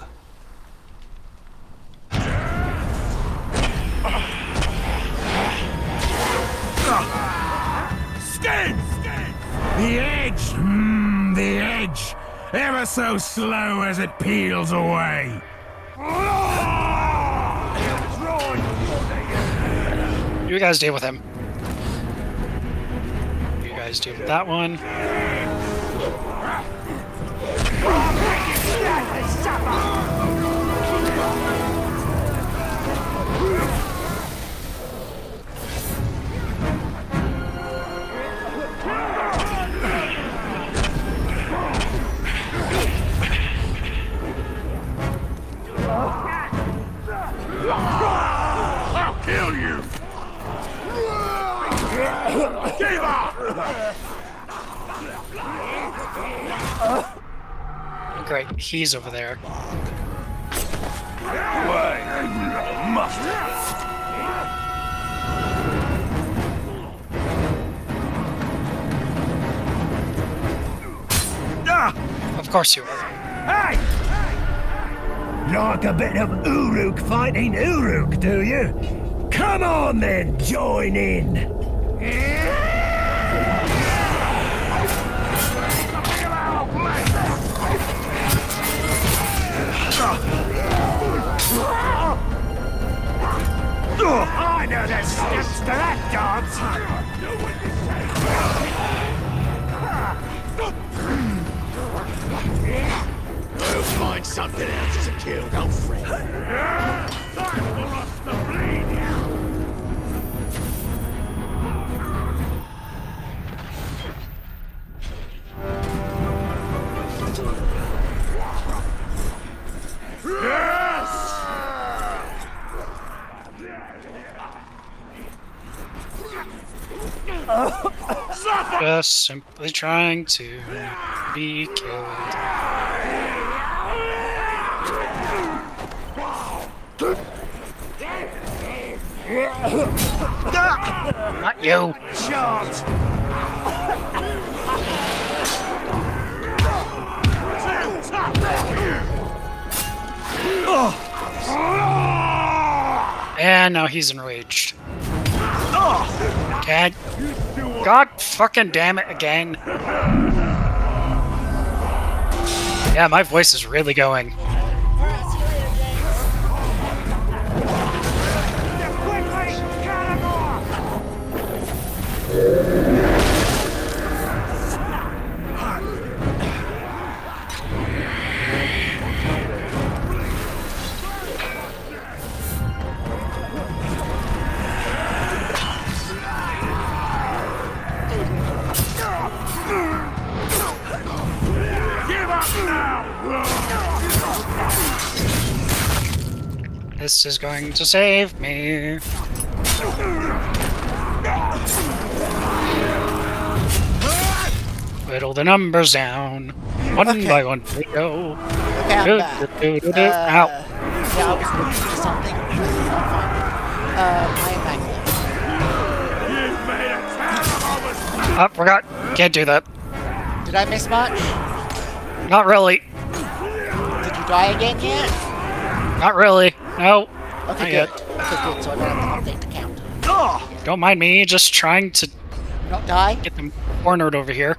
Skin! The edge! The edge! Ever so slow as it peels away. You guys deal with him. You guys deal with that one. I'll kill you! Give up! Great, he's over there. Of course you are. Hey! Like a bit of Uruk fighting Uruk, do you? Come on then, join in! I know the steps to that dance! We'll find something else to kill, don't fret. Time for us to bleed now! Just simply trying to be killed. Not you. Chance! And now he's enraged. Okay. God fucking damn it again. Yeah, my voice is really going. Give up now! This is going to save me. Whittle the numbers down. One Okay. by one we go. Okay, I'm back. Ow. Yeah, I was looking for something. I'm back now. Oh, forgot. Can't do that. Did I miss much? Not really. Did you die again yet? Not really. No. Okay, Not good. yet. Okay, good. So I don't have to update the count. Don't mind me, just trying to Not die? get them cornered over here.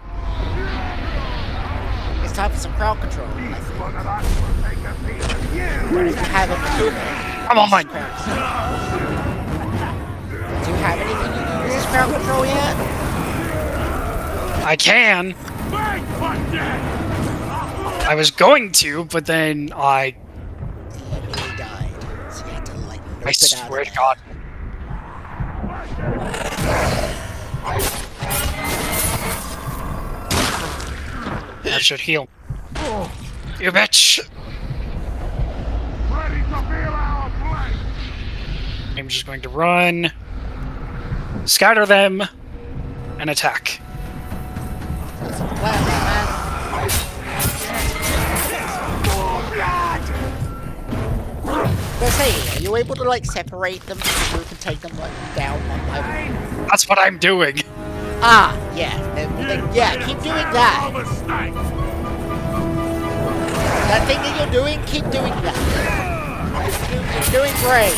It's time for some crowd control, I think. Don't even have it. Come on, mine. Do you have anything you can use as crowd control yet? I can. I was going to, but then You died. So you had to, like, nope I it out swear of to there. God. That should heal. You bitch! I'm just going to run, scatter them, and attack. That's the plan, man. Let's see, are you able to, like, separate them from the group and take them, like, down one by one? That's what I'm doing. Ah, yeah. Yeah, keep doing that. That thing that you're doing, keep doing that. You're doing great.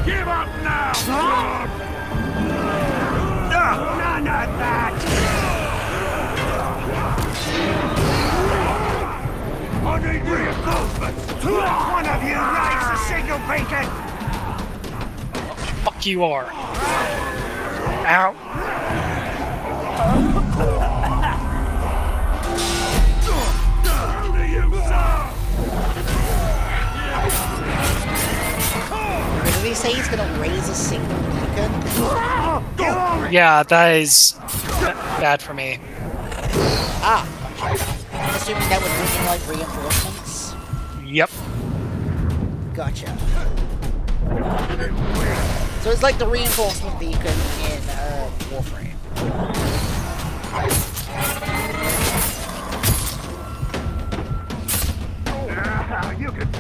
Give up now! None of that! I need reinforcements! One of you raise the signal beacon! Fuck you are. Ow. Did he say he's gonna raise a single beacon? Yeah, that is bad for me. Ah, I'm assuming that would bring in, like, reinforcements. Yep. Gotcha. So it's like the reinforcement beacon in Warframe.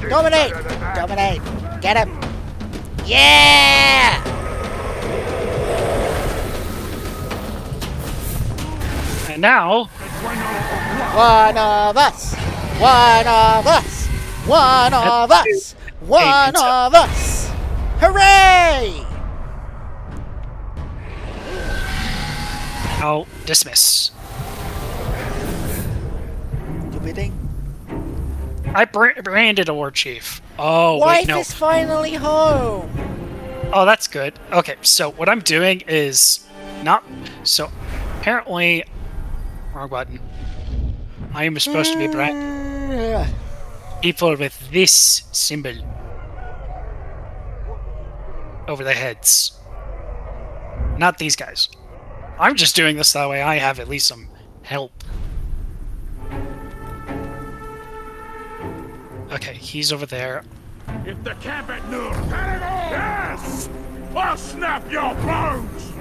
Dominate! Dominate! Get him! Yeah! And now, One of us! One of us! One of us! One of us! Hooray! I'll dismiss. You bidding? I branded a war chief. Oh, Wife wait, no. is finally home! Oh, that's good. Okay, so what I'm doing is not... So, apparently... Wrong button. I am supposed to be brand people with this symbol over their heads. Not these guys. I'm just doing this that way I have at least some help. Okay, he's over there. If the camp at Nur, yes! I'll snap your bones!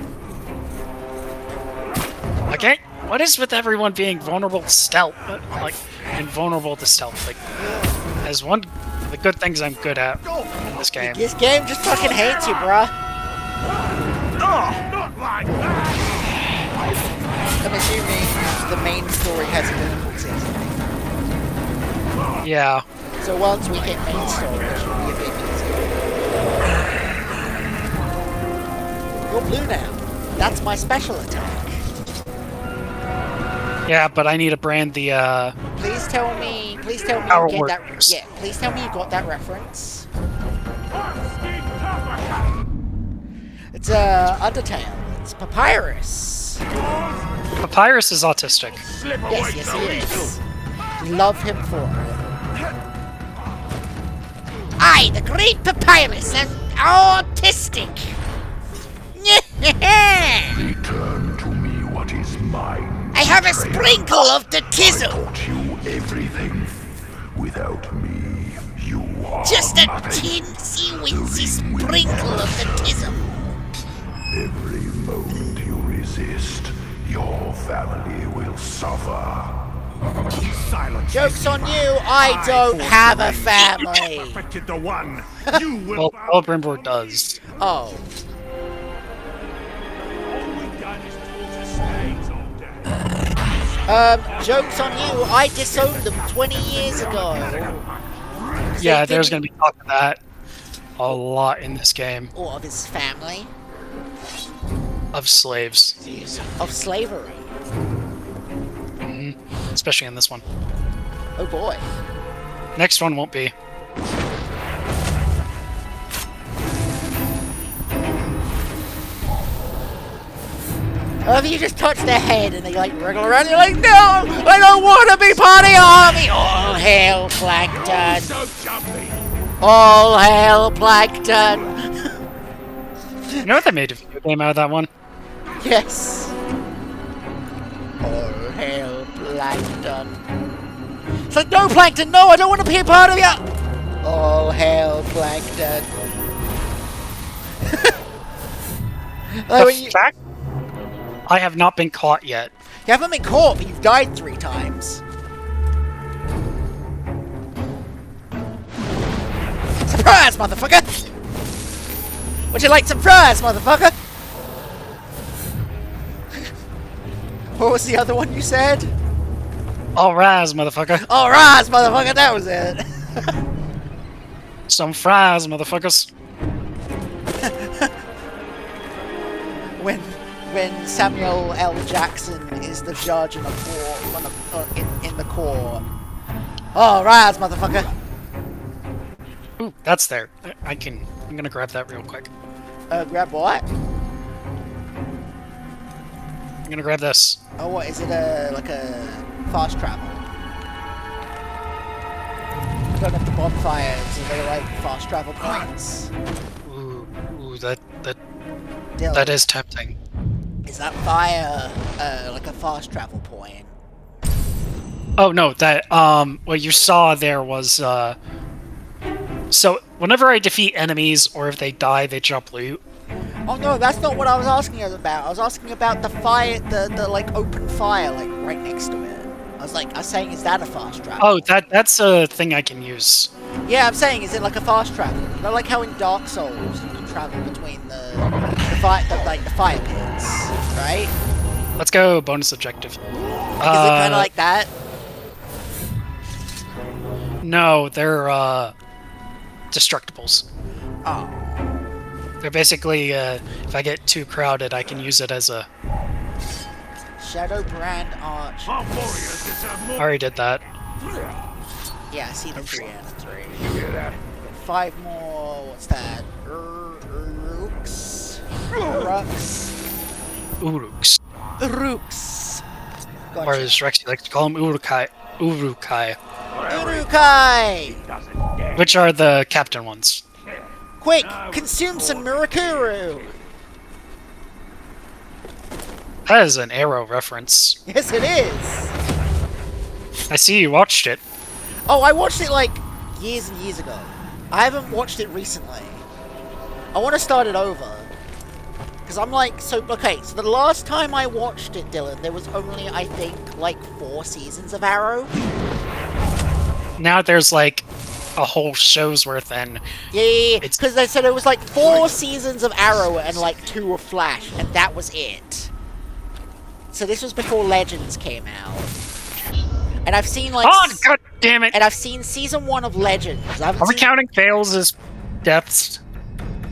Okay, what is with everyone being vulnerable to stealth? Like, invulnerable to stealth. Like, as one of the good things I'm good at in this game. This game just fucking hates you, bruh. Not like that! I'm assuming the main story has multiple seasons. Yeah. So once we hit main story, it should be a bit easier. You're blue now. That's my special attack. Yeah, but I need to brand the, Please tell me you Our get that. workers. Yeah, please tell me you got that reference. It's Undertale. It's Papyrus. Papyrus is autistic. Slip away, Yes, yes, he is. Love him for it. I, the great Papyrus, am autistic. Return to me what is mine. I have a sprinkle of the tizzle. Taught you everything. Without me, you Just a teensy-weensy sprinkle of autism. Every moment you resist, your family will suffer. Joke's on you, I don't have a family. Affected the one. You Well, will Celebrimbor does. Oh. Joke's on you, I disowned them 20 years ago. Yeah, there's gonna be talk of that a lot in this game. Or of his family. Of slaves. Of slavery. Especially in this one. Oh boy. Next one won't be. Or if you just touch their head and they like wriggle around, you're like, no! I don't want to be part of the army! All hail Plankton! All hail Plankton! You know what they made a video game out of that one? Yes. All hail Plankton. It's like, no, Plankton, no, I don't want to be a part of you! All hail Plankton. Like when The fact I have not been caught yet. You haven't been caught, but you've died 3 times. Surprise, motherfucker! Would you like some fries, motherfucker? What was the other one you said? All rise, motherfucker. All rise, motherfucker, that was it. Some fries, motherfuckers. When Samuel L. Jackson is the judge in the court, in the court. All rise, motherfucker. Ooh, that's there. I'm gonna grab that real quick. Grab what? I'm gonna grab this. Oh, what is it? Like a fast travel? You don't have the bonfires. Are they like fast travel points? Ooh, that Dylan, that is tempting. Is that fire like a fast travel point? Oh no, that what you saw there was so whenever I defeat enemies or if they die, they drop loot. Oh no, that's not what I was asking you about. I was asking about the fire, the like open fire, like right next to it. I was saying, is that a fast travel? Oh, that's a thing I can use. Yeah, I'm saying, is it like a fast travel? You know, like how in Dark Souls you can travel between the fire pits, right? Let's go bonus objective. Is it kind of like that? No, they're destructibles. Oh. They're basically if I get too crowded, I can use it as a. Shadowbrand Arch. Our warriors deserve I more. already did that. Yeah, I see the 3 out of 3. 5 more. What's that? Rooks. Uruks. Rooks. Or Gotcha. as Rexy likes to call them, Urukai. Urukai. Urukai! Which are the captain ones. Quick, consume some Murakuru! That is an Arrow reference. Yes, it is! I see you watched it. Oh, I watched it like years and years ago. I haven't watched it recently. I want to start it over. Because I'm like, so the last time I watched it, Dylan, there was only, I think, like 4 seasons of Arrow. Now there's like a whole show's worth, and Yeah, It's- because they said it was like 4 seasons of Arrow and like 2 of Flash, and that was it. So this was before Legends came out. And I've seen like... oh god damn it! And I've seen season 1 of Legends. I haven't Are we seen... counting fails as deaths?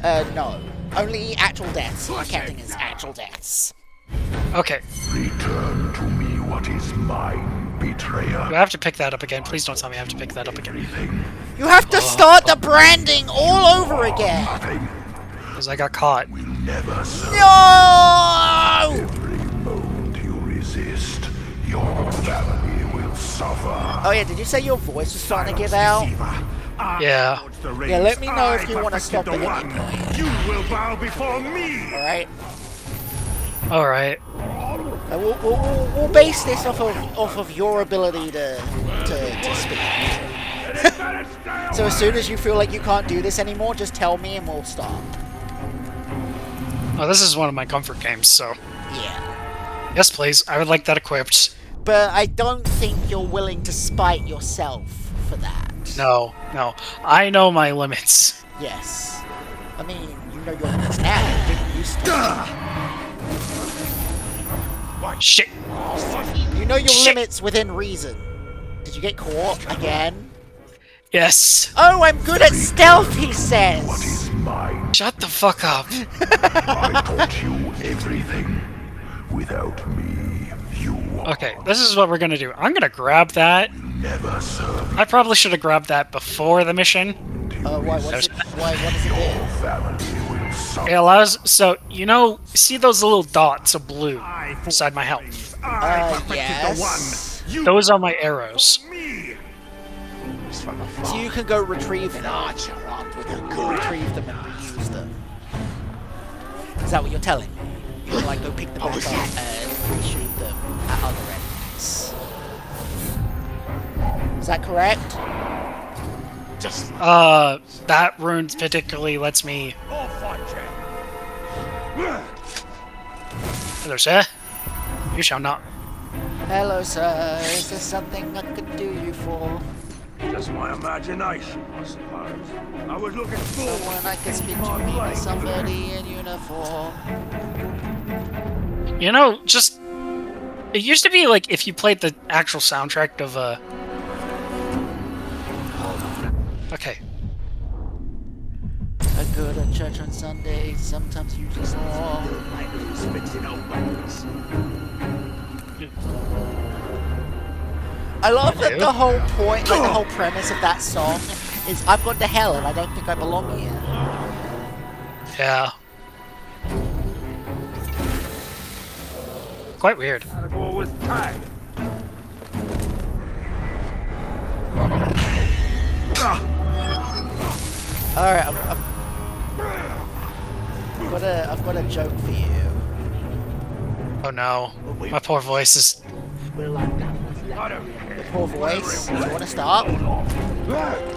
No. Only actual deaths. I'm counting as actual deaths. Okay. Return to me what is mine, betrayer. Do I have to pick that up again? Please don't tell me I have to pick that up again. You have to start the branding all over again! Because I got caught. Will never serve. No! Every moment you resist, your family will suffer. Oh yeah, did you say your voice was starting to give out? Yeah. Yeah, let me know if you want to stop at any point. You will bow before me. Alright? Alright. We'll base this off of your ability to speak. So as soon as you feel like you can't do this anymore, just tell me and we'll stop. Oh, this is one of my comfort games, so Yeah. yes, please. I would like that equipped. But I don't think you're willing to spite yourself for that. No. I know my limits. Yes. I mean, you know your limits now. You didn't used to. Shit. You know your Shit. limits within reason. Did you get caught again? Yes. Oh, I'm good at stealth, he says! Mine. Shut the fuck up. I taught you everything. Without me, you Okay, this is what we're gonna do. I'm gonna grab that. never serve I probably should have grabbed that before the mission. Why, what does it do? family will suffer. It allows, so, you know, see those little dots of blue beside my health? Yes. Those are my arrows. So you can go retrieve them. Go retrieve them and reuse them. Is that what you're telling me? You can like go pick them back up and reshoot them at other enemies. Is that correct? That rune particularly lets me... Hello, sir. You shall not. Hello, sir. Is there something I could do you for? Just my imagination, I suppose. I was looking forward Someone I can speak to me to somebody in uniform. You know, just... It used to be like if you played the actual soundtrack of Okay. I go to church on Sunday, sometimes you just wrong. I love that the whole point, like the whole premise of that song is I've gone to hell and I don't think I belong here. Yeah. Quite weird. Alright, I've got a joke for you. Oh no. My poor voice is... The poor voice. You wanna stop?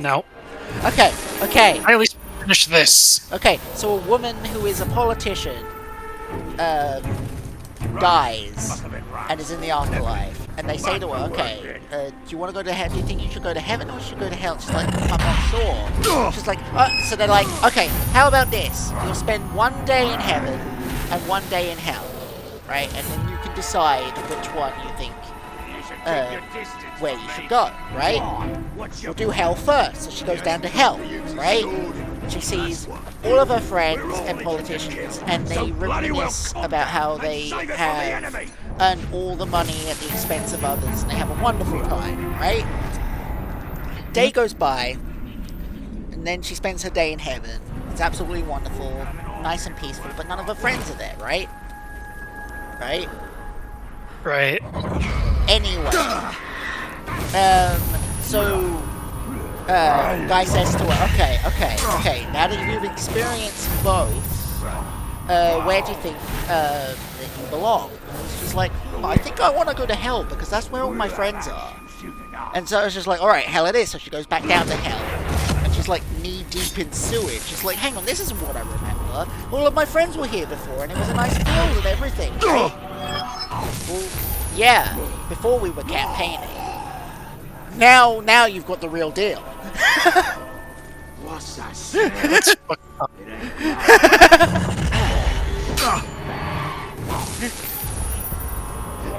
No. Okay, okay. I at least finish this. Okay, so a woman who is a politician dies and is in the afterlife, and they say to her, okay, do you want to go to heaven? Do you think you should go to heaven or should go to hell? She's like, I'm not sure. She's like, so they're like, okay, how about this? You'll spend one day in heaven and one day in hell, right? And then you can decide which one you think where you should go, right? We'll do hell first. So she goes down to hell, right? She sees all of her friends and politicians, and they reminisce about how they have earned all the money at the expense of others, and they have a wonderful time, right? Day goes by, and then she spends her day in heaven. It's absolutely wonderful, nice and peaceful, but none of her friends are there, right? Right? Right. Anyway, guy says to her, okay, now that you've experienced both, where do you think that you belong? And she's like, well, I think I want to go to hell because that's where all my friends are. And so it's just like, alright, hell it is. So she goes back down to hell. And she's like knee deep in sewage. She's like, hang on, this isn't what I remember. All of my friends were here before and it was a nice field and everything, right? Well, yeah, before we were campaigning. Now you've got the real deal. What's that?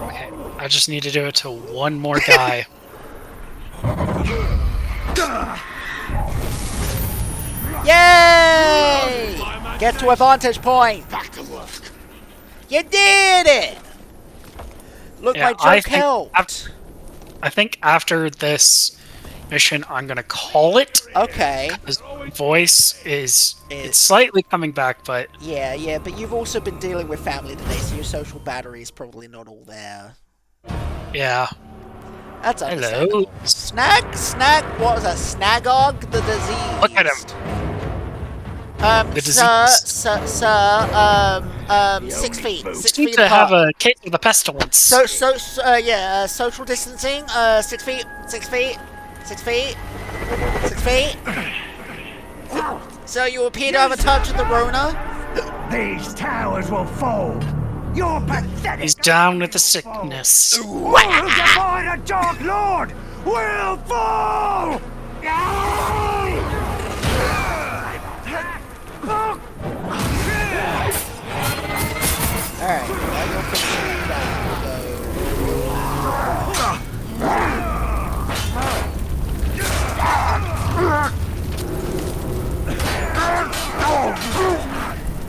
Okay, I just need to do it to one more guy. Yay! Get to a vantage point. Back to work. You did it! Look, Yeah, my joke helped. I think after this mission, I'm gonna call it. Okay. His voice is it's slightly coming back, but Yeah, but you've also been dealing with family today, so your social battery is probably not all there. yeah. That's Hello. understandable. Snag, what was that? Snagog the disease. Look at him. The sir, disease. 6 feet. 6 Seem feet to have apart. a case of the pestilence. Social distancing, 6 feet, 6 feet, 6 feet. 6 feet. So you appear to have a touch of the Rona. These towers will fall. You're pathetic. He's down with the sickness. Who defied a Dark Lord will fall! Alright, now you're finishing down.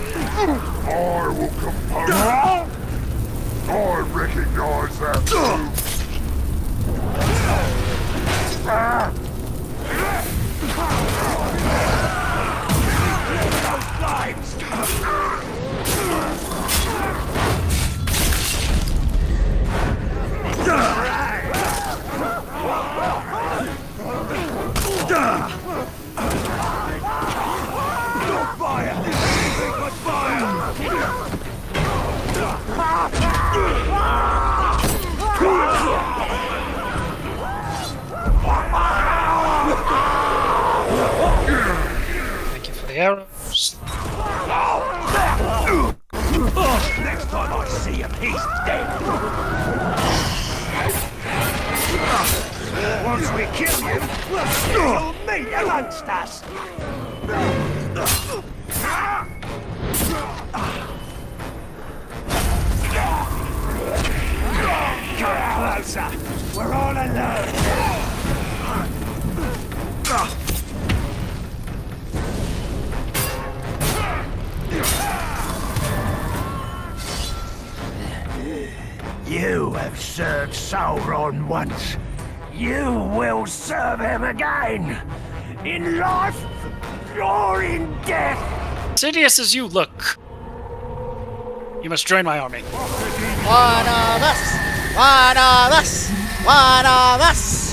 I will compose. I recognize that move. Thank you for the arrows. Next time I see him, he's dead. Once we kill you, we'll still meet amongst us. Come closer. We're all alone. You have served Sauron once. You will serve him again. In life or in death. Sidious as you look, you must join my army. One of us! One of us! One of us!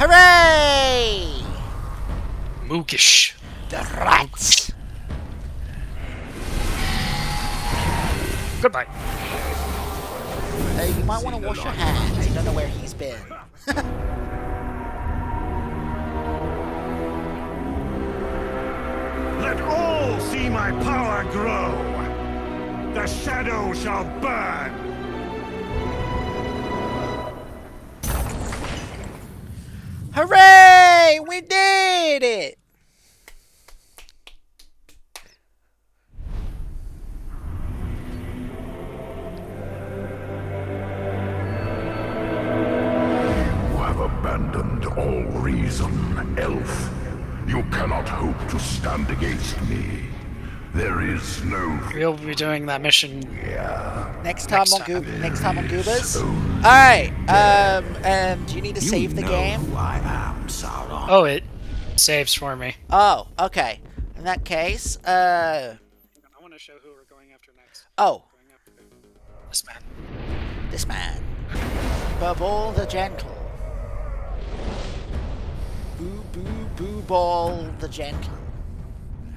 Hooray! Mookish. The rats! Goodbye. You might want to wash your hands. You don't know where he's been. Let all see my power grow. The shadow shall burn. Hooray! We did it! You have abandoned all reason, elf. You cannot hope to stand against me. There is no... We'll be doing that mission. Next time on Goobers. Only Alright, do you need to save the know game? who I am, Sauron. Oh, it saves for me. Oh, okay. In that case, I want to show who we're going after next. oh, Going after this man. this man. Bubble the Gentle. Boo Boo Boo Ball the Gentle.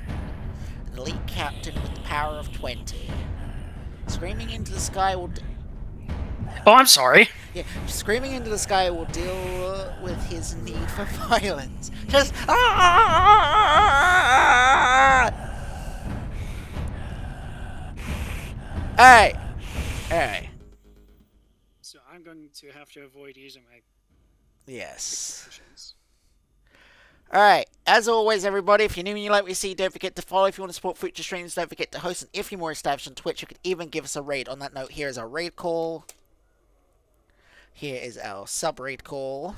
An elite captain with the power of 20. Screaming into the sky will... Oh, I'm sorry. Yeah, screaming into the sky will deal with his need for violence. Just... Alright. Alright. So I'm going to have to avoid using my Yes. potions. Alright, as always everybody, if you're new and you like what you see, don't forget to follow. If you want to support future streams, don't forget to host, and if you're more established on Twitch, you could even give us a raid. On that note, here is our raid call. Here is our sub-raid call.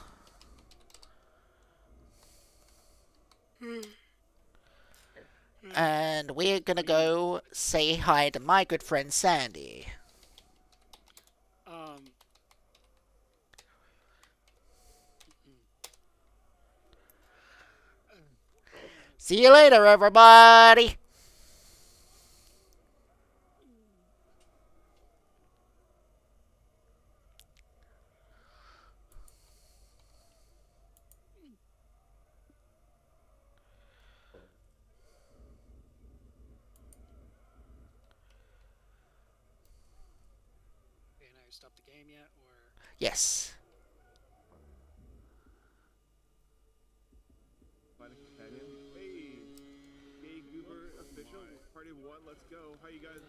And we're gonna go say hi to my good friend Sandy. See you later, everybody! And I I stop the game yet, or? Yes. Find a companion. Hey, Gay Goober official, party of one. Let's go. How you guys?